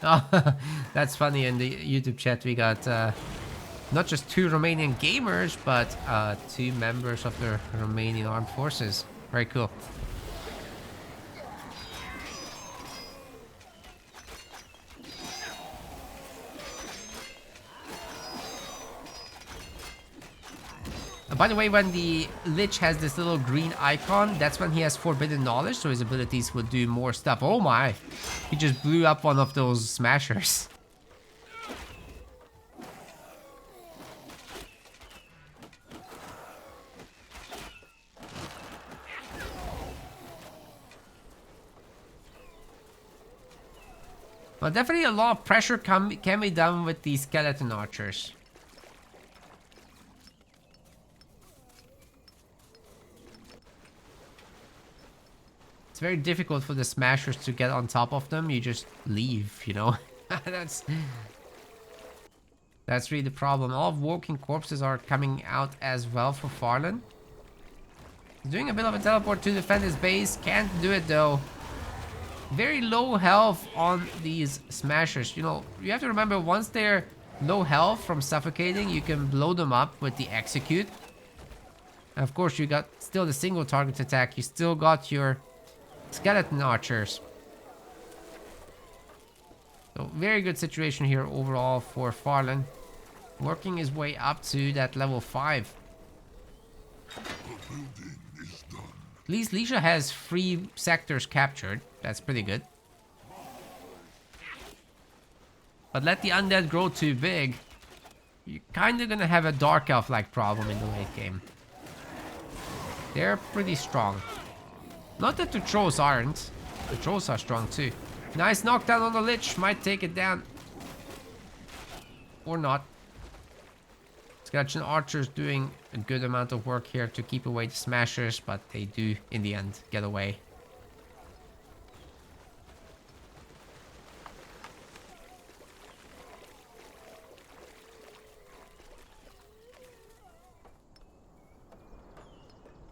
Oh, that's funny. In the YouTube chat, we got not just 2 Romanian gamers, but 2 members of the Romanian Armed Forces. Very cool. By the way, when the Lich has this little green icon, that's when he has Forbidden Knowledge, so his abilities will do more stuff. Oh my! He just blew up one of those smashers. Well, definitely a lot of pressure can be done with these skeleton archers. It's very difficult for the smashers to get on top of them. You just leave, you know. That's really the problem. All of walking corpses are coming out as well for Farlon. He's doing a bit of a teleport to defend his base. Can't do it though. Very low health on these smashers. You know, you have to remember, once they're low health from suffocating, you can blow them up with the execute. And of course, you got still the single target attack. You still got your skeleton archers. So very good situation here overall for Farlon. Working his way up to that level 5. At least Leasha has 3 sectors captured. That's pretty good. But let the undead grow too big, you're kind of gonna have a dark elf-like problem in the late game. They're pretty strong. Not that the trolls aren't. The trolls are strong too. Nice knockdown on the Lich. Might take it down. Or not. Skeleton archers doing a good amount of work here to keep away the smashers, but they do in the end get away.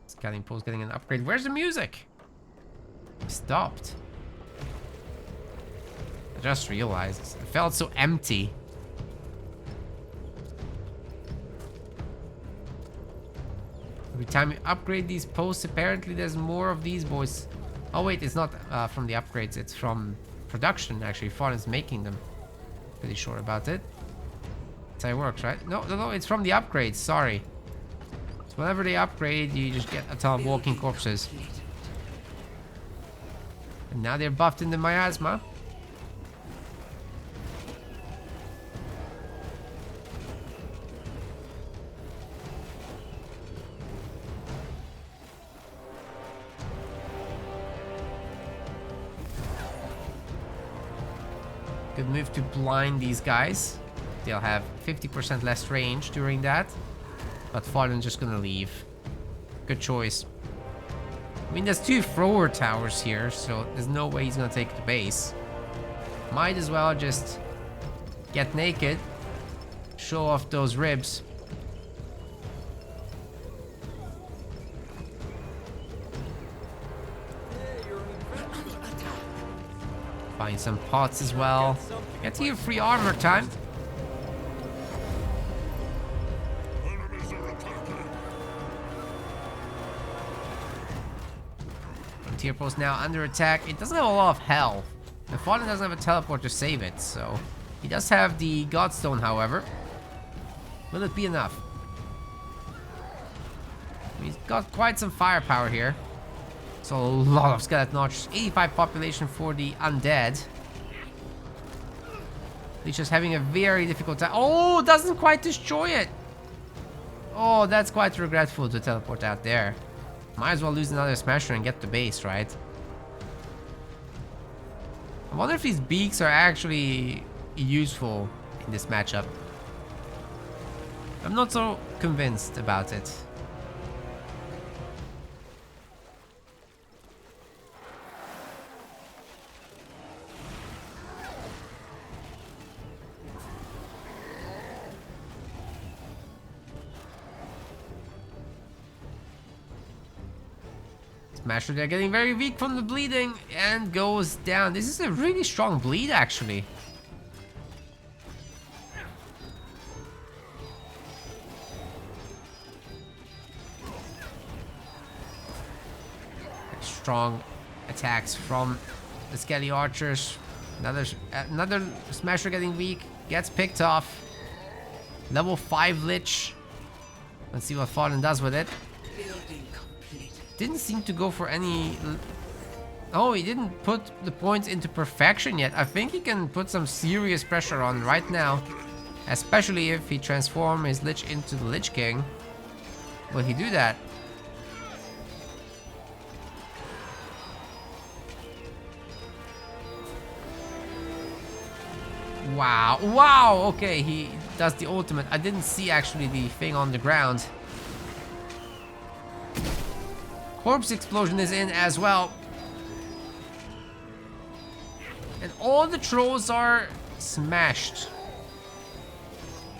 Scouting post getting an upgrade. Where's the music? Stopped. I just realized it felt so empty. Every time you upgrade these posts, apparently there's more of these boys. Oh wait, it's not from the upgrades, it's from production actually. Farlon's making them. Pretty sure about it. That's how it works, right? No, it's from the upgrades, sorry. So whenever they upgrade, you just get a ton of walking corpses. And now they're buffed in the miasma. Good move to blind these guys. They'll have 50% less range during that. But Farlon's just gonna leave. Good choice. I mean, there's 2 thrower towers here, so there's no way he's gonna take the base. Might as well just get naked, show off those ribs. Find some pots as well. Get to your free armor time. Tier post now under attack. It doesn't have a lot of health. The Farlon doesn't have a teleport to save it, so he does have the Godstone, however. Will it be enough? He's got quite some firepower here. So a lot of skeleton archers. 85 population for the undead. He's just having a very difficult time. Oh, doesn't quite destroy it. Oh, that's quite regretful to teleport out there. Might as well lose another smasher and get the base, right? I wonder if these beaks are actually useful in this matchup. I'm not so convinced about it. Smasher, they're getting very weak from the bleeding and goes down. This is a really strong bleed, actually. Strong attacks from the Skelly Archers. Another Smasher getting weak. Gets picked off. Level 5 Lich. Let's see what Farlon does with it. Didn't seem to go for any... Oh, he didn't put the points into perfection yet. I think he can put some serious pressure on right now. Especially if he transforms his Lich into the Lich King. Will he do that? Wow. Wow! Okay, he does the ultimate. I didn't see actually the thing on the ground. Corpse explosion is in as well. And all the trolls are smashed.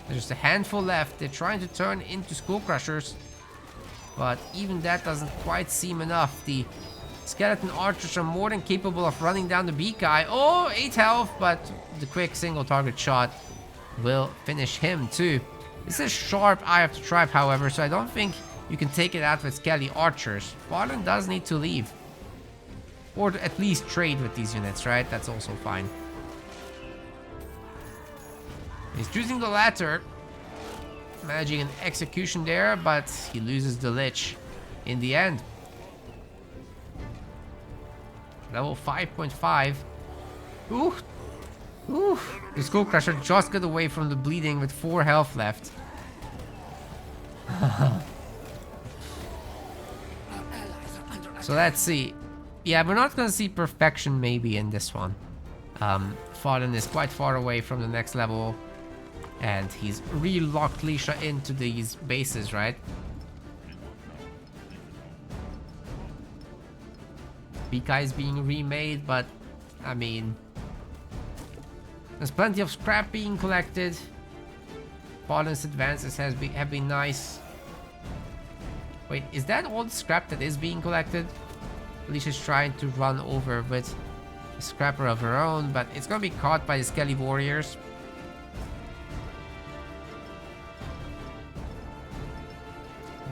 There's a handful left. They're trying to turn into skull crushers. But even that doesn't quite seem enough. The skeleton archers are more than capable of running down the beak eye. Oh, 8 health, but the quick single target shot will finish him too. This is sharp Eye of the Tribe, however, so I don't think you can take it out with skelly archers. Farlon does need to leave. Or at least trade with these units, right? That's also fine. He's choosing the latter. Managing an execution there, but he loses the Lich in the end. Level 5.5. Ooh. Ooh. The Skull Crusher just got away from the bleeding with 4 health left. So let's see. Yeah, we're not gonna see perfection maybe in this one. Farlon is quite far away from the next level. And he's re-locked Leasha into these bases, right? Beak is being remade, but I mean, there's plenty of scrap being collected. Farlon's advances have been nice. Wait, is that all the scrap that is being collected? Leasha's trying to run over with a scrapper of her own, but it's gonna be caught by the Skelly Warriors.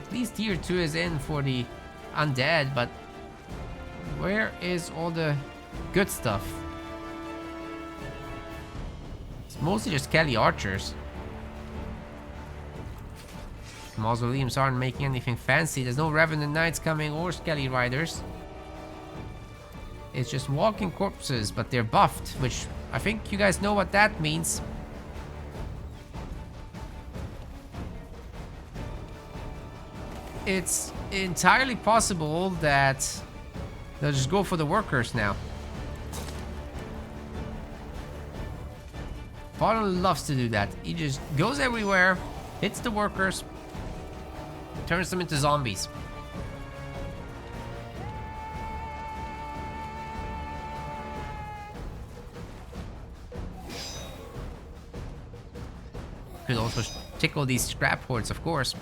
At least tier 2 is in for the undead, but where is all the good stuff? It's mostly just Skelly archers. Mausoleums aren't making anything fancy. There's no Revenant Knights coming or Skelly Riders. It's just walking corpses, but they're buffed, which I think you guys know what that means. It's entirely possible that they'll just go for the workers now. Farlon loves to do that. He just goes everywhere, hits the workers, turns them into zombies. Could also tickle these scrap hordes, of course.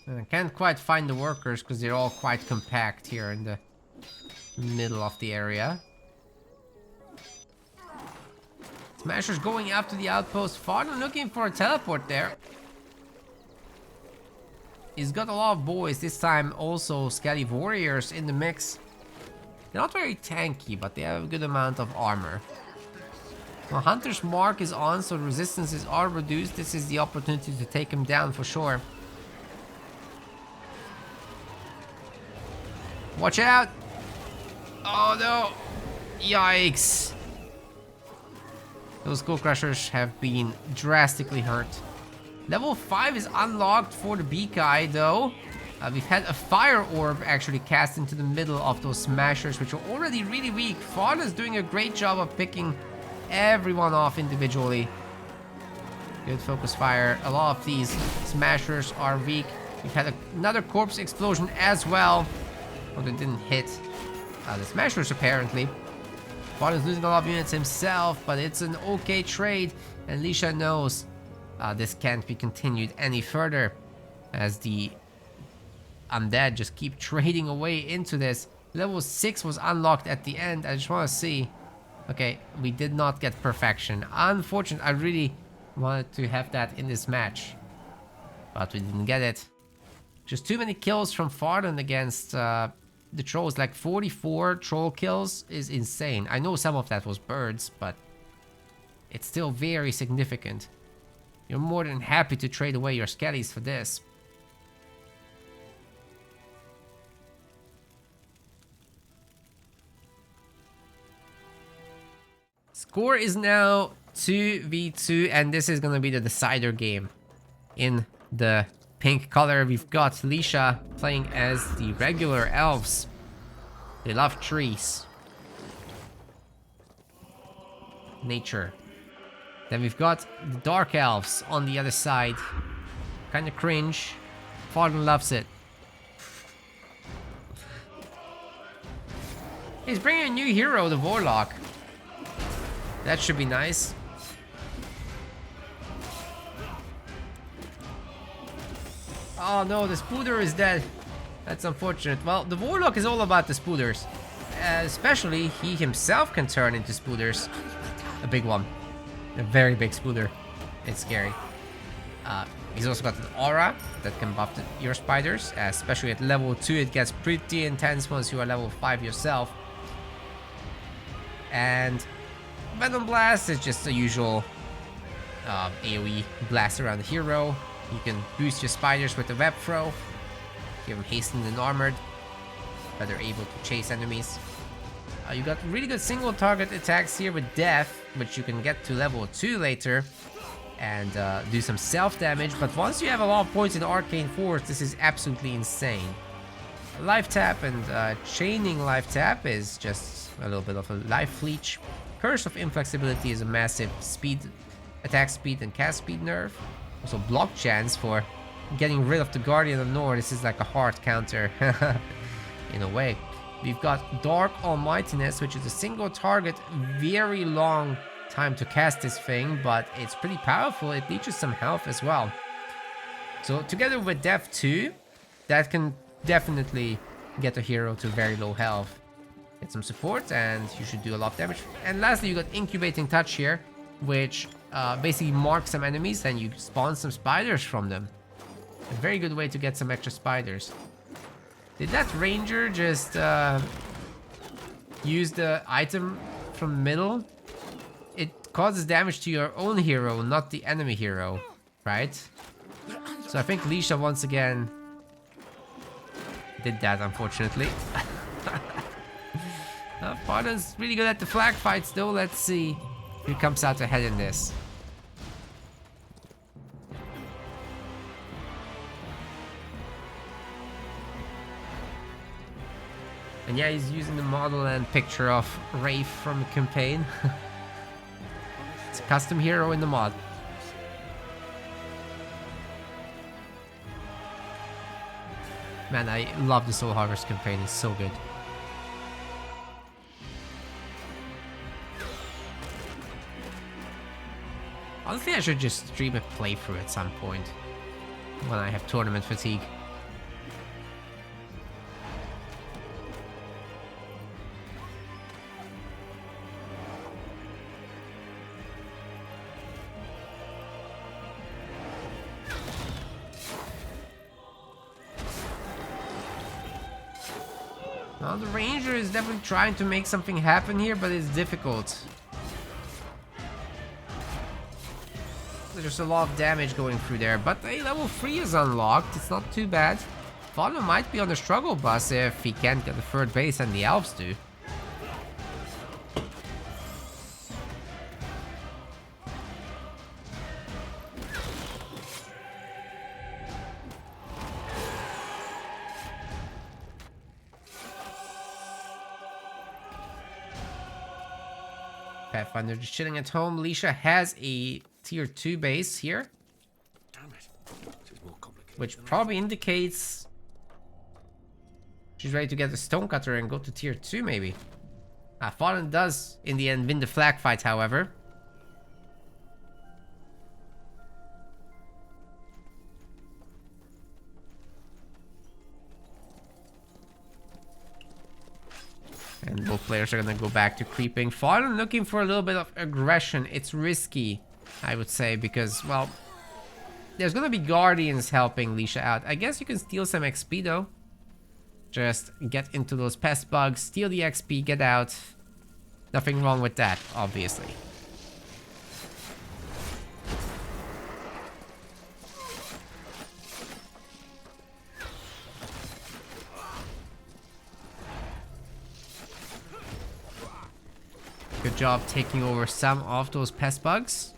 I can't quite find the workers because they're all quite compact here in the middle of the area. Smasher's going after the outpost. Farlon looking for a teleport there. He's got a lot of boys. This time also Skelly Warriors in the mix. They're not very tanky, but they have a good amount of armor. Well, Hunter's Mark is on, so resistances are reduced. This is the opportunity to take him down for sure. Watch out! Oh no! Yikes! Those Skull Crushers have been drastically hurt. Level 5 is unlocked for the Beak Eye though. We've had a Fire Orb actually cast into the middle of those Smashers, which are already really weak. Farlon is doing a great job of picking everyone off individually. Good focus fire. A lot of these Smashers are weak. We've had another Corpse Explosion as well. Oh, they didn't hit the Smashers apparently. Farlon's losing a lot of units himself, but it's an okay trade. And Leasha knows this can't be continued any further, as the undead just keep trading away into this. Level 6 was unlocked at the end. I just want to see. Okay, we did not get perfection. Unfortunate. I really wanted to have that in this match. But we didn't get it. Just too many kills from Farlon against the trolls. Like 44 troll kills is insane. I know some of that was birds, but it's still very significant. You're more than happy to trade away your skellies for this. Score is now 2v2, and this is gonna be the decider game. In the pink color, we've got Leasha playing as the regular elves. They love trees. Nature. Then we've got the dark elves on the other side. Kinda cringe. Farlon loves it. He's bringing a new hero, the Warlock. That should be nice. Oh no, the Spooder is dead. That's unfortunate. Well, the Warlock is all about the Spooders. Especially, he himself can turn into Spooders. A big one. A very big Spooder. It's scary. He's also got an aura that can buff your spiders. Especially at level 2, it gets pretty intense once you are level 5 yourself. And Venom Blast is just the usual AoE blast around the hero. You can boost your spiders with the web throw. Give them hastened and armored. Better able to chase enemies. You got really good single target attacks here with Death, which you can get to level 2 later. And do some self damage. But once you have a lot of points in Arcane Force, this is absolutely insane. Life tap and chaining life tap is just a little bit of a life leech. Curse of Inflexibility is a massive speed, attack speed and cast speed nerf. Also block chance for getting rid of the Guardian of North. This is like a hard counter in a way. We've got Dark Almightiness, which is a single target, very long time to cast this thing, but it's pretty powerful. It leeches some health as well. So together with Death 2, that can definitely get a hero to very low health. Get some support and you should do a lot of damage. And lastly, you got Incubating Touch here, which basically marks some enemies and you spawn some spiders from them. A very good way to get some extra spiders. Did that ranger just use the item from middle? It causes damage to your own hero, not the enemy hero, right? So I think Leasha once again did that, unfortunately. Farlon's really good at the flag fights though. Let's see who comes out ahead in this. And yeah, he's using the model and picture of Wraith from the campaign. It's a custom hero in the mod. Man, I love the Soul Harvest campaign, it's so good. Honestly, I should just stream a playthrough at some point when I have tournament fatigue. Now the ranger is definitely trying to make something happen here, but it's difficult. There's a lot of damage going through there, but a level 3 is unlocked. It's not too bad. Farlon might be on the struggle bus if he can't get the third base and the elves do. Pathfinder just chilling at home. Leasha has a tier 2 base here, which probably indicates she's ready to get the Stonecutter and go to tier 2 maybe. Farlon does in the end win the flag fight, however. And both players are gonna go back to creeping. Farlon looking for a little bit of aggression. It's risky, I would say, because, well, There's gonna be Guardians helping Leasha out. I guess you can steal some XP though. Just get into those pest bugs, steal the XP, get out. Nothing wrong with that, obviously. Good job taking over some of those pest bugs.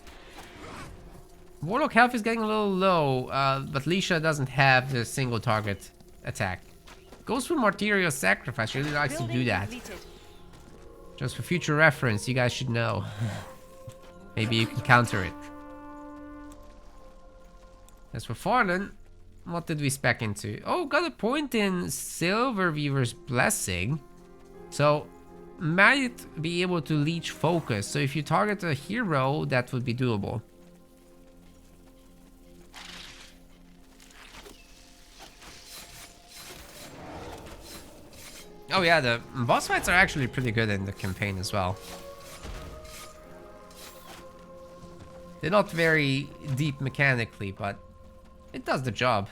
Warlock health is getting a little low, but Leasha doesn't have the single target attack. Goes for Martyrial Sacrifice, she really likes to do that. Just for future reference, you guys should know. Maybe you can counter it. As for Farlon, what did we spec into? Oh, got a point in Silver Weaver's Blessing. So, might be able to leech focus. So if you target a hero, that would be doable. Oh yeah, the boss fights are actually pretty good in the campaign as well. They're not very deep mechanically, but it does the job.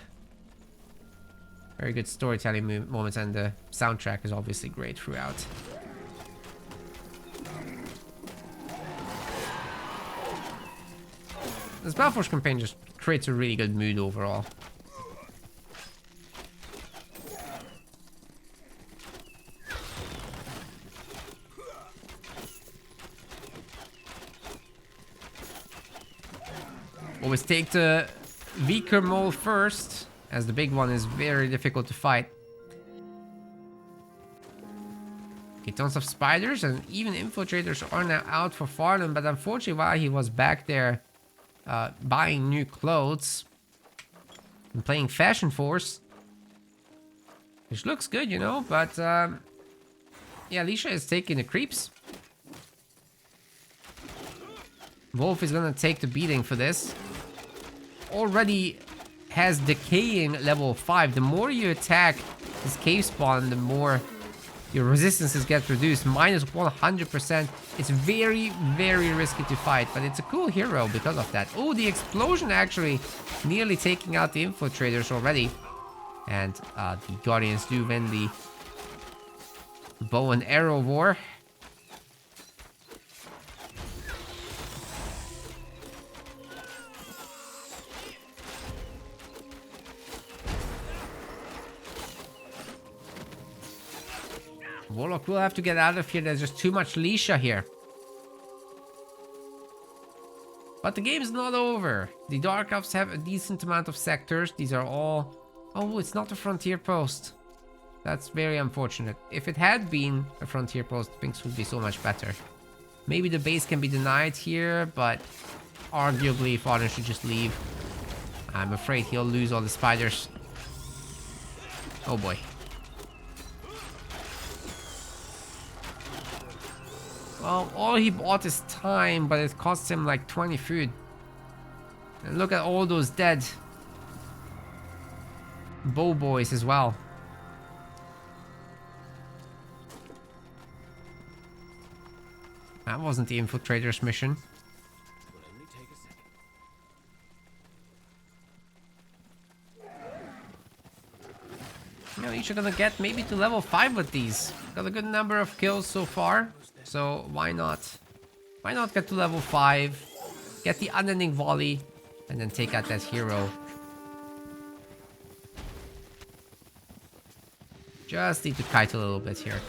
Very good storytelling moments, and the soundtrack is obviously great throughout. The SpellForce campaign just creates a really good mood overall. Always take the weaker mole first, as the big one is very difficult to fight. Okay, tons of spiders and even infiltrators are now out for Farlon, but unfortunately while he was back there buying new clothes and playing SpellForce, which looks good, you know, but yeah, Leasha is taking the creeps. Wolf is gonna take the beating for this. Already has decaying level 5. The more you attack this cave spawn, the more your resistances get reduced. Minus 100%. It's very, very risky to fight, but it's a cool hero because of that. Oh, the explosion actually nearly taking out the infiltrators already. And the Guardians do win the bow and arrow war. Warlock will have to get out of here. There's just too much Leasha here. But the game's not over. The Dark Elves have a decent amount of sectors. These are all... Oh, it's not a frontier post. That's very unfortunate. If it had been a frontier post, things would be so much better. Maybe the base can be denied here, but arguably Farlon should just leave. I'm afraid he'll lose all the spiders. Oh boy. Well, all he bought is time, but it cost him like 20 food. And look at all those dead bow boys as well. That wasn't the infiltrators mission. You know, each are gonna get maybe to level 5 with these. Got a good number of kills so far. So why not? Why not get to level 5, get the unending volley, and then take out that hero. Just need to kite a little bit here.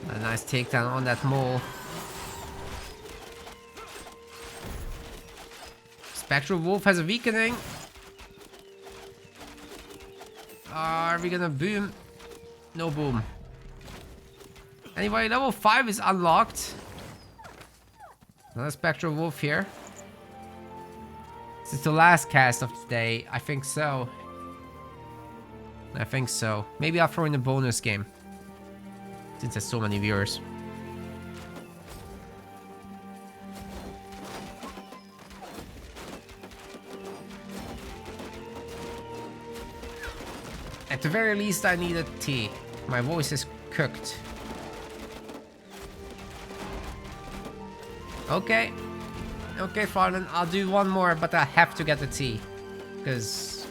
A nice takedown on that mole. Spectral Wolf has a weakening. Are we gonna boom? No boom. Anyway, level 5 is unlocked. Another Spectral Wolf here. This is the last cast of the day. I think so. I think so. Maybe I'll throw in a bonus game, since there's so many viewers. And the very least, I need a tea. My voice is cooked. Okay. Okay, Farlon, I'll do one more, but I have to get the tea. Because...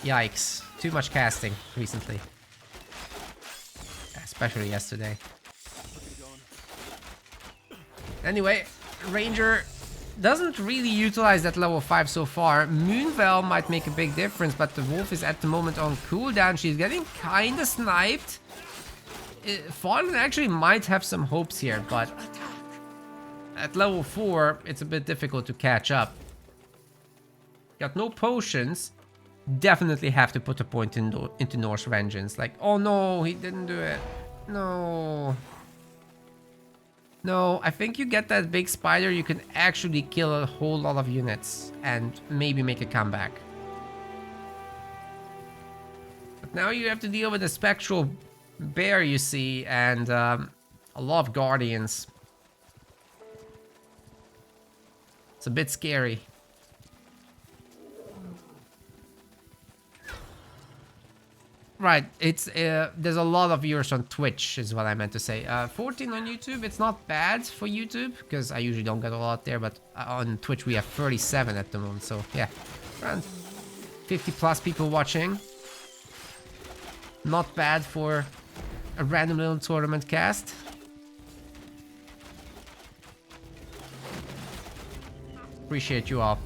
Yikes. Too much casting recently. Especially yesterday. Anyway, Ranger doesn't really utilize that level 5 so far. Moonveil might make a big difference, but the wolf is at the moment on cooldown. She's getting kinda sniped. Farlon actually might have some hopes here, but at level 4, it's a bit difficult to catch up. Got no potions. Definitely have to put a point into Norse Vengeance. Like, oh no, he didn't do it. No. No, I think you get that big spider, you can actually kill a whole lot of units and maybe make a comeback. But now you have to deal with a spectral bear, you see, and a lot of guardians. It's a bit scary. Right, it's there's a lot of viewers on Twitch is what I meant to say. 14 on YouTube, it's not bad for YouTube because I usually don't get a lot there, but on Twitch we have 37 at the moment, so yeah, around 50 plus people watching. Not bad for a random little tournament cast. Appreciate you all.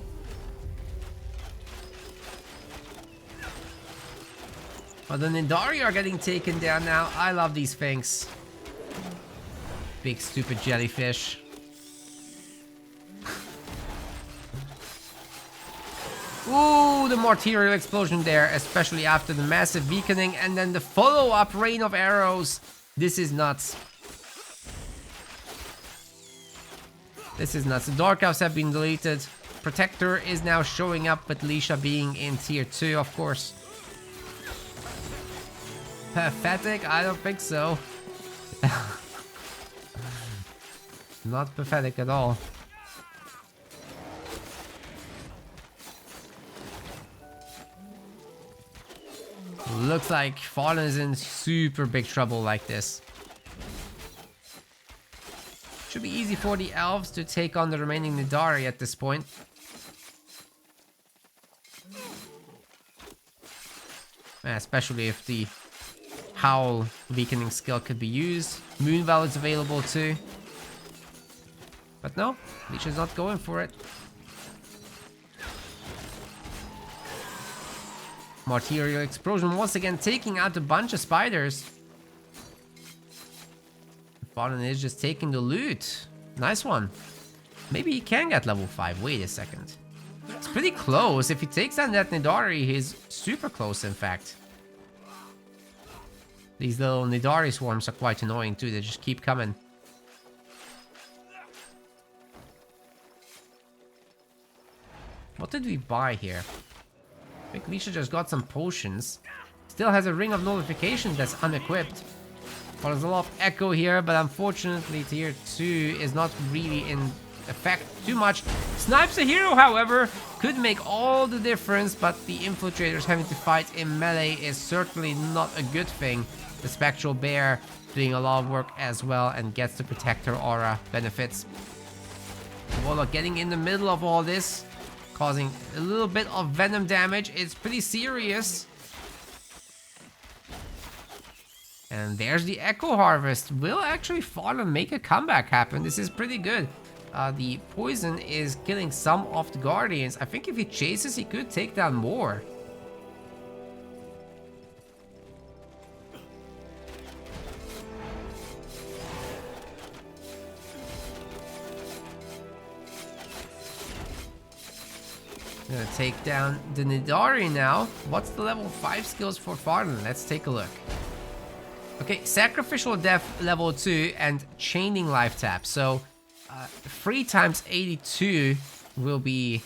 Well, the Nidari are getting taken down now. I love these things. Big stupid jellyfish. Ooh, the martyrial explosion there, especially after the massive weakening and then the follow-up rain of arrows. This is nuts. This is nuts. The Dark Elves have been deleted. Protector is now showing up with Leasha being in tier 2, of course. Pathetic? I don't think so. Not pathetic at all. Looks like Farlon is in super big trouble like this. Should be easy for the elves to take on the remaining Nidari at this point. Especially if the Howl weakening skill could be used. Moonveil is available too. But no, Leasha's not going for it. Martyrial Explosion once again taking out a bunch of spiders. Farlon is just taking the loot. Nice one. Maybe he can get level 5. Wait a second. It's pretty close. If he takes down that Nidari, he's super close in fact. These little Nidari swarms are quite annoying too, they just keep coming. What did we buy here? I think Leasha just got some potions. Still has a Ring of Nullification that's unequipped. Well, there's a lot of echo here, but unfortunately tier 2 is not really in effect too much. Snipes a hero, however, could make all the difference, but the infiltrators having to fight in melee is certainly not a good thing. The Spectral Bear doing a lot of work as well and gets the Protector aura benefits. Warlock getting in the middle of all this, causing a little bit of venom damage. It's pretty serious. And there's the Echo Harvest. Will actually Farlon make a comeback happen? This is pretty good. The poison is killing some of the Guardians. I think if he chases, he could take down more. Gonna take down the Nidari now. What's the level 5 skills for Farlon? Let's take a look. Okay, Sacrificial Death level 2 and Chaining Life Tap. So 3 times 82 will be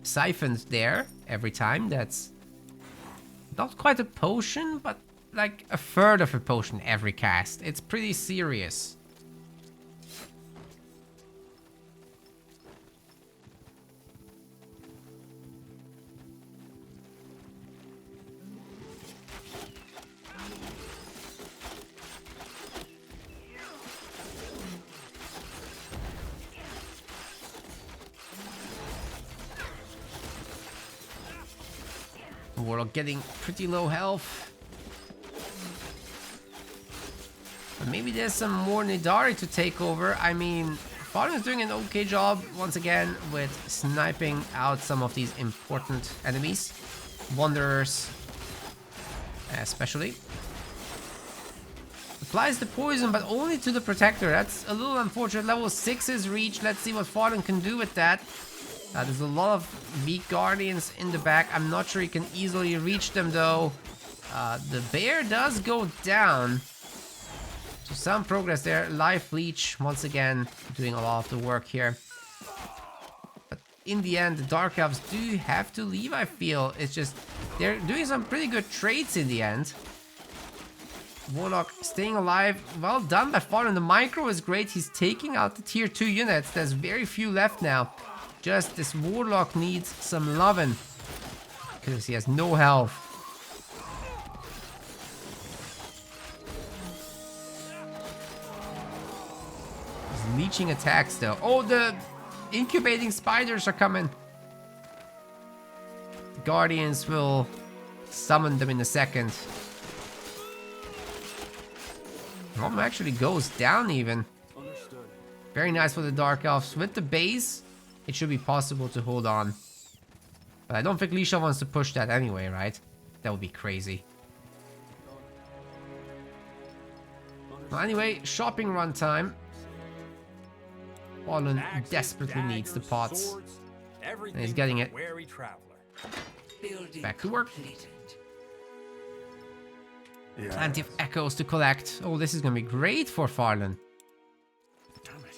siphoned there every time. That's not quite a potion, but like a third of a potion every cast. It's pretty serious. Warlock getting pretty low health. But maybe there's some more Nidari to take over. I mean, Farlon is doing an okay job once again with sniping out some of these important enemies. Wanderers especially. Applies the poison, but only to the Protector. That's a little unfortunate. Level 6 is reached. Let's see what Farlon can do with that. There's a lot of weak Guardians in the back. I'm not sure he can easily reach them though. The bear does go down. So some progress there. Life Leech, once again, doing a lot of the work here. But in the end, the Dark Elves do have to leave, I feel. It's just, they're doing some pretty good trades in the end. Warlock staying alive. Well done by Farlon. The micro is great. He's taking out the tier 2 units. There's very few left now. Just this Warlock needs some lovin'. Because he has no health. He's leeching attacks though. Oh, the incubating spiders are coming. The Guardians will summon them in a second. Mom actually goes down even. Understood. Very nice for the Dark Elves. With the base, it should be possible to hold on. But I don't think Leasha wants to push that anyway, right? That would be crazy. Well, anyway, shopping run time. Farlon desperately needs the pots. And he's getting it. Back to work. Plenty of echoes to collect. Oh, this is gonna be great for Farlon.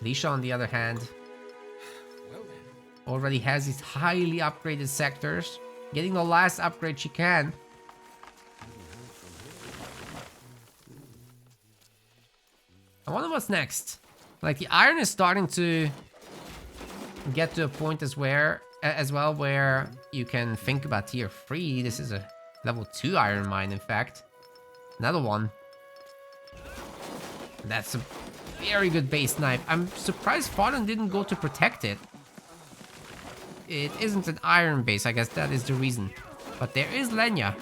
Leasha, on the other hand, already has these highly upgraded sectors. Getting the last upgrade she can. I wonder what's next. Like, the iron is starting to get to a point as well where you can think about tier 3. This is a level 2 iron mine, in fact. Another one. That's a very good base knife. I'm surprised Farlon didn't go to protect it. It isn't an iron base, I guess that is the reason. But there is Lenya.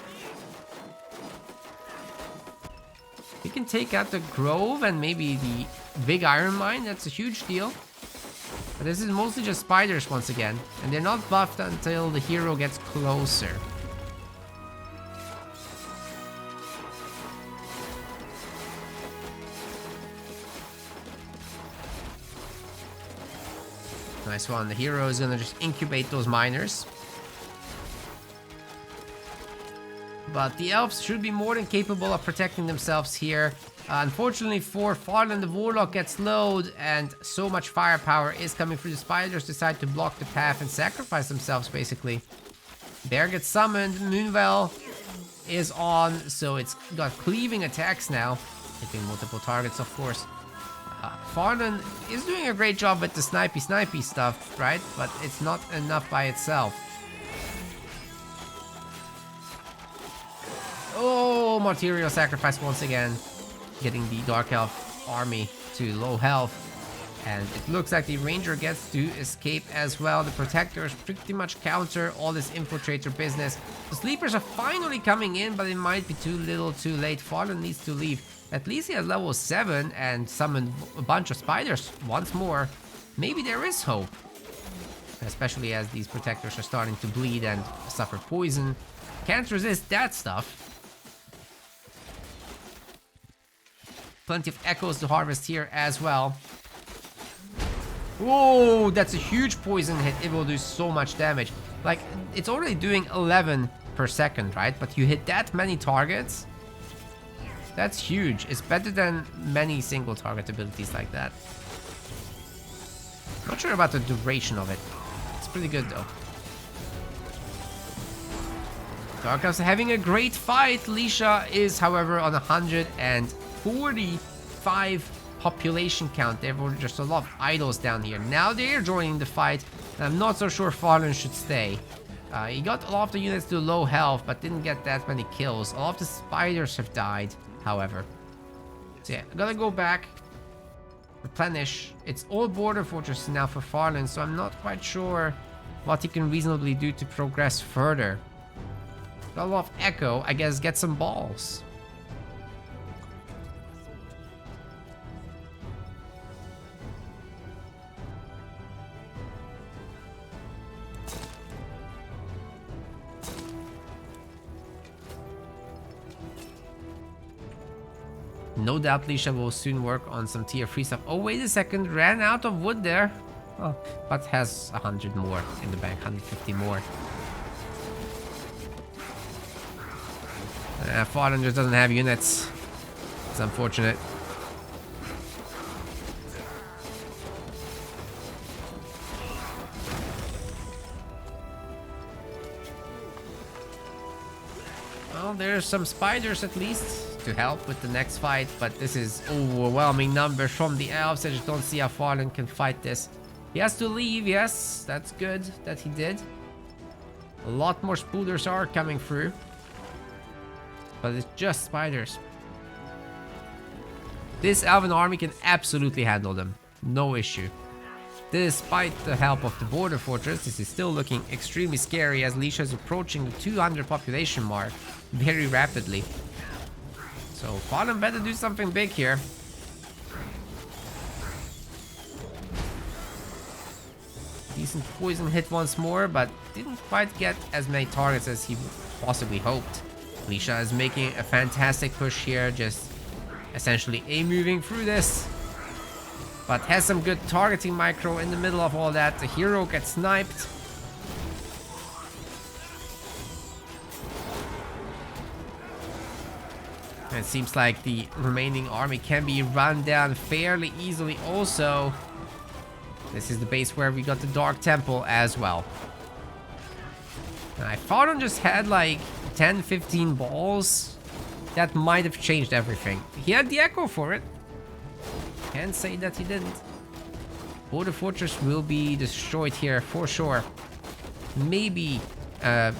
We can take out the Grove and maybe the big iron mine. That's a huge deal. But this is mostly just spiders once again. And they're not buffed until the hero gets closer. Nice one. The hero is gonna just incubate those miners. But the elves should be more than capable of protecting themselves here. Unfortunately for Farlon, the Warlock gets slowed and so much firepower is coming through. The spiders decide to block the path and sacrifice themselves, basically. Bear gets summoned. Moonwell is on, so it's got cleaving attacks now. Hitting multiple targets, of course. Farlon is doing a great job with the snipey stuff, right? But it's not enough by itself. Oh, material sacrifice once again. Getting the Dark Elf army to low health. And it looks like the Ranger gets to escape as well. The Protectors pretty much counter all this infiltrator business. The Sleepers are finally coming in, but it might be too little too late. Farlon needs to leave. At least he has level 7 and summoned a bunch of spiders once more. Maybe there is hope. Especially as these Protectors are starting to bleed and suffer poison. Can't resist that stuff. Plenty of echoes to harvest here as well. Oh, that's a huge poison hit. It will do so much damage. Like, it's already doing 11 per second, right? But you hit that many targets. That's huge. It's better than many single target abilities like that. Not sure about the duration of it. It's pretty good though. Dark Elves are having a great fight. Leasha is, however, on 145 population count. There were just a lot of idols down here. Now they're joining the fight. And I'm not so sure Farlon should stay. He got a lot of the units to low health, but didn't get that many kills. A lot of the spiders have died, however. So yeah, I gotta go back, replenish. It's all border fortresses now for Farlon, so I'm not quite sure what he can reasonably do to progress further. Got a lot of echo. I guess get some balls. No doubt Leasha will soon work on some tier 3 stuff. Oh, wait a second. Ran out of wood there. Oh, but has 100 more in the bank. 150 more. Farlon just doesn't have units. It's unfortunate. Well, there's some spiders at least to help with the next fight, but this is overwhelming numbers from the elves. I just don't see how Farlon can fight this. He has to leave, yes, that's good that he did. A lot more spoolers are coming through, but it's just spiders. This elven army can absolutely handle them, no issue. Despite the help of the border fortress, this is still looking extremely scary as Leasha is approaching the 200 population mark very rapidly. So Farlon better do something big here. Decent poison hit once more, but didn't quite get as many targets as he possibly hoped. Leasha is making a fantastic push here, just essentially moving through this. But has some good targeting micro in the middle of all that. The hero gets sniped. And it seems like the remaining army can be run down fairly easily also. This is the base where we got the Dark Temple as well. I thought I just had like 10-15 balls. That might have changed everything. He had the echo for it. Can't say that he didn't. Border Fortress will be destroyed here for sure. Maybe a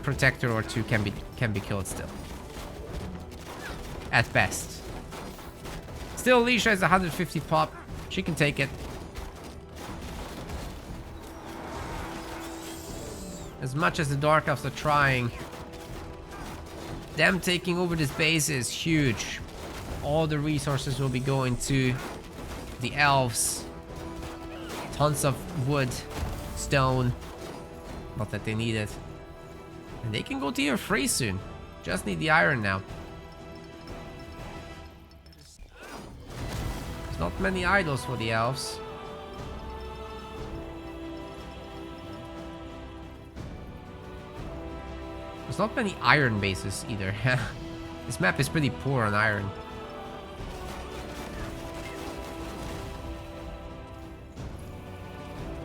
protector or two can be killed still. At best. Still, Leasha is 150 pop. She can take it. As much as the Dark Elves are trying, them taking over this base is huge. All the resources will be going to the elves. Tons of wood, stone. Not that they need it. And they can go tier 3 soon. Just need the iron now. There's not many idols for the elves. There's not many iron bases either. This map is pretty poor on iron.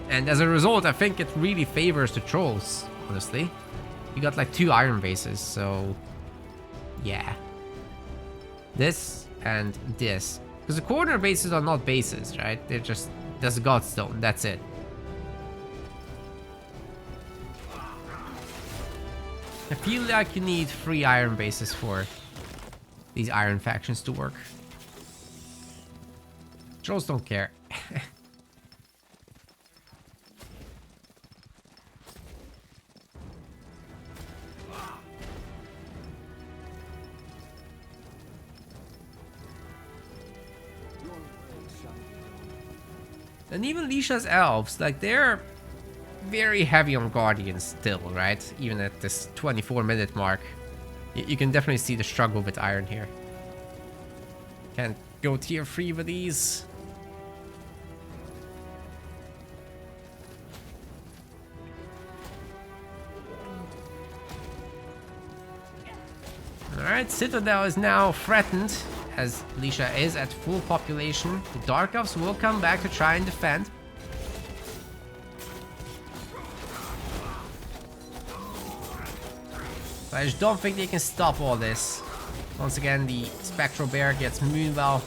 And as a result, I think it really favors the trolls, honestly. You got like 2 iron bases, so yeah. This and this. Because the corner bases are not bases, right? They're just, there's a godstone, that's it. I feel like you need 3 iron bases for these iron factions to work. Trolls don't care. And even Leasha's elves, like they're very heavy on guardians still, right? Even at this 24-minute mark. You can definitely see the struggle with iron here. Can't go tier 3 with these. Alright, Citadel is now threatened, as Leasha is at full population. The Dark Elves will come back to try and defend. But I just don't think they can stop all this. Once again, the Spectral Bear gets Moonwell.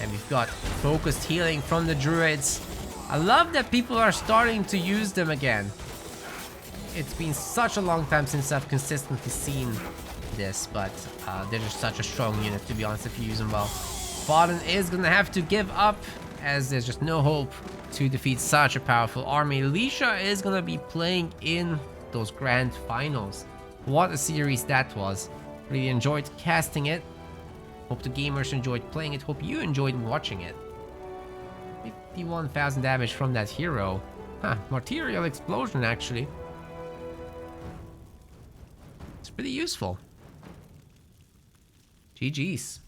And we've got focused healing from the Druids. I love that people are starting to use them again. It's been such a long time since I've consistently seen this, but they're just such a strong unit, to be honest, if you use them well. Farlon is gonna have to give up, as there's just no hope to defeat such a powerful army. Leasha is gonna be playing in those grand finals. What a series that was. Really enjoyed casting it. Hope the gamers enjoyed playing it. Hope you enjoyed watching it. 51,000 damage from that hero. Huh, material explosion actually. It's pretty useful. GG's.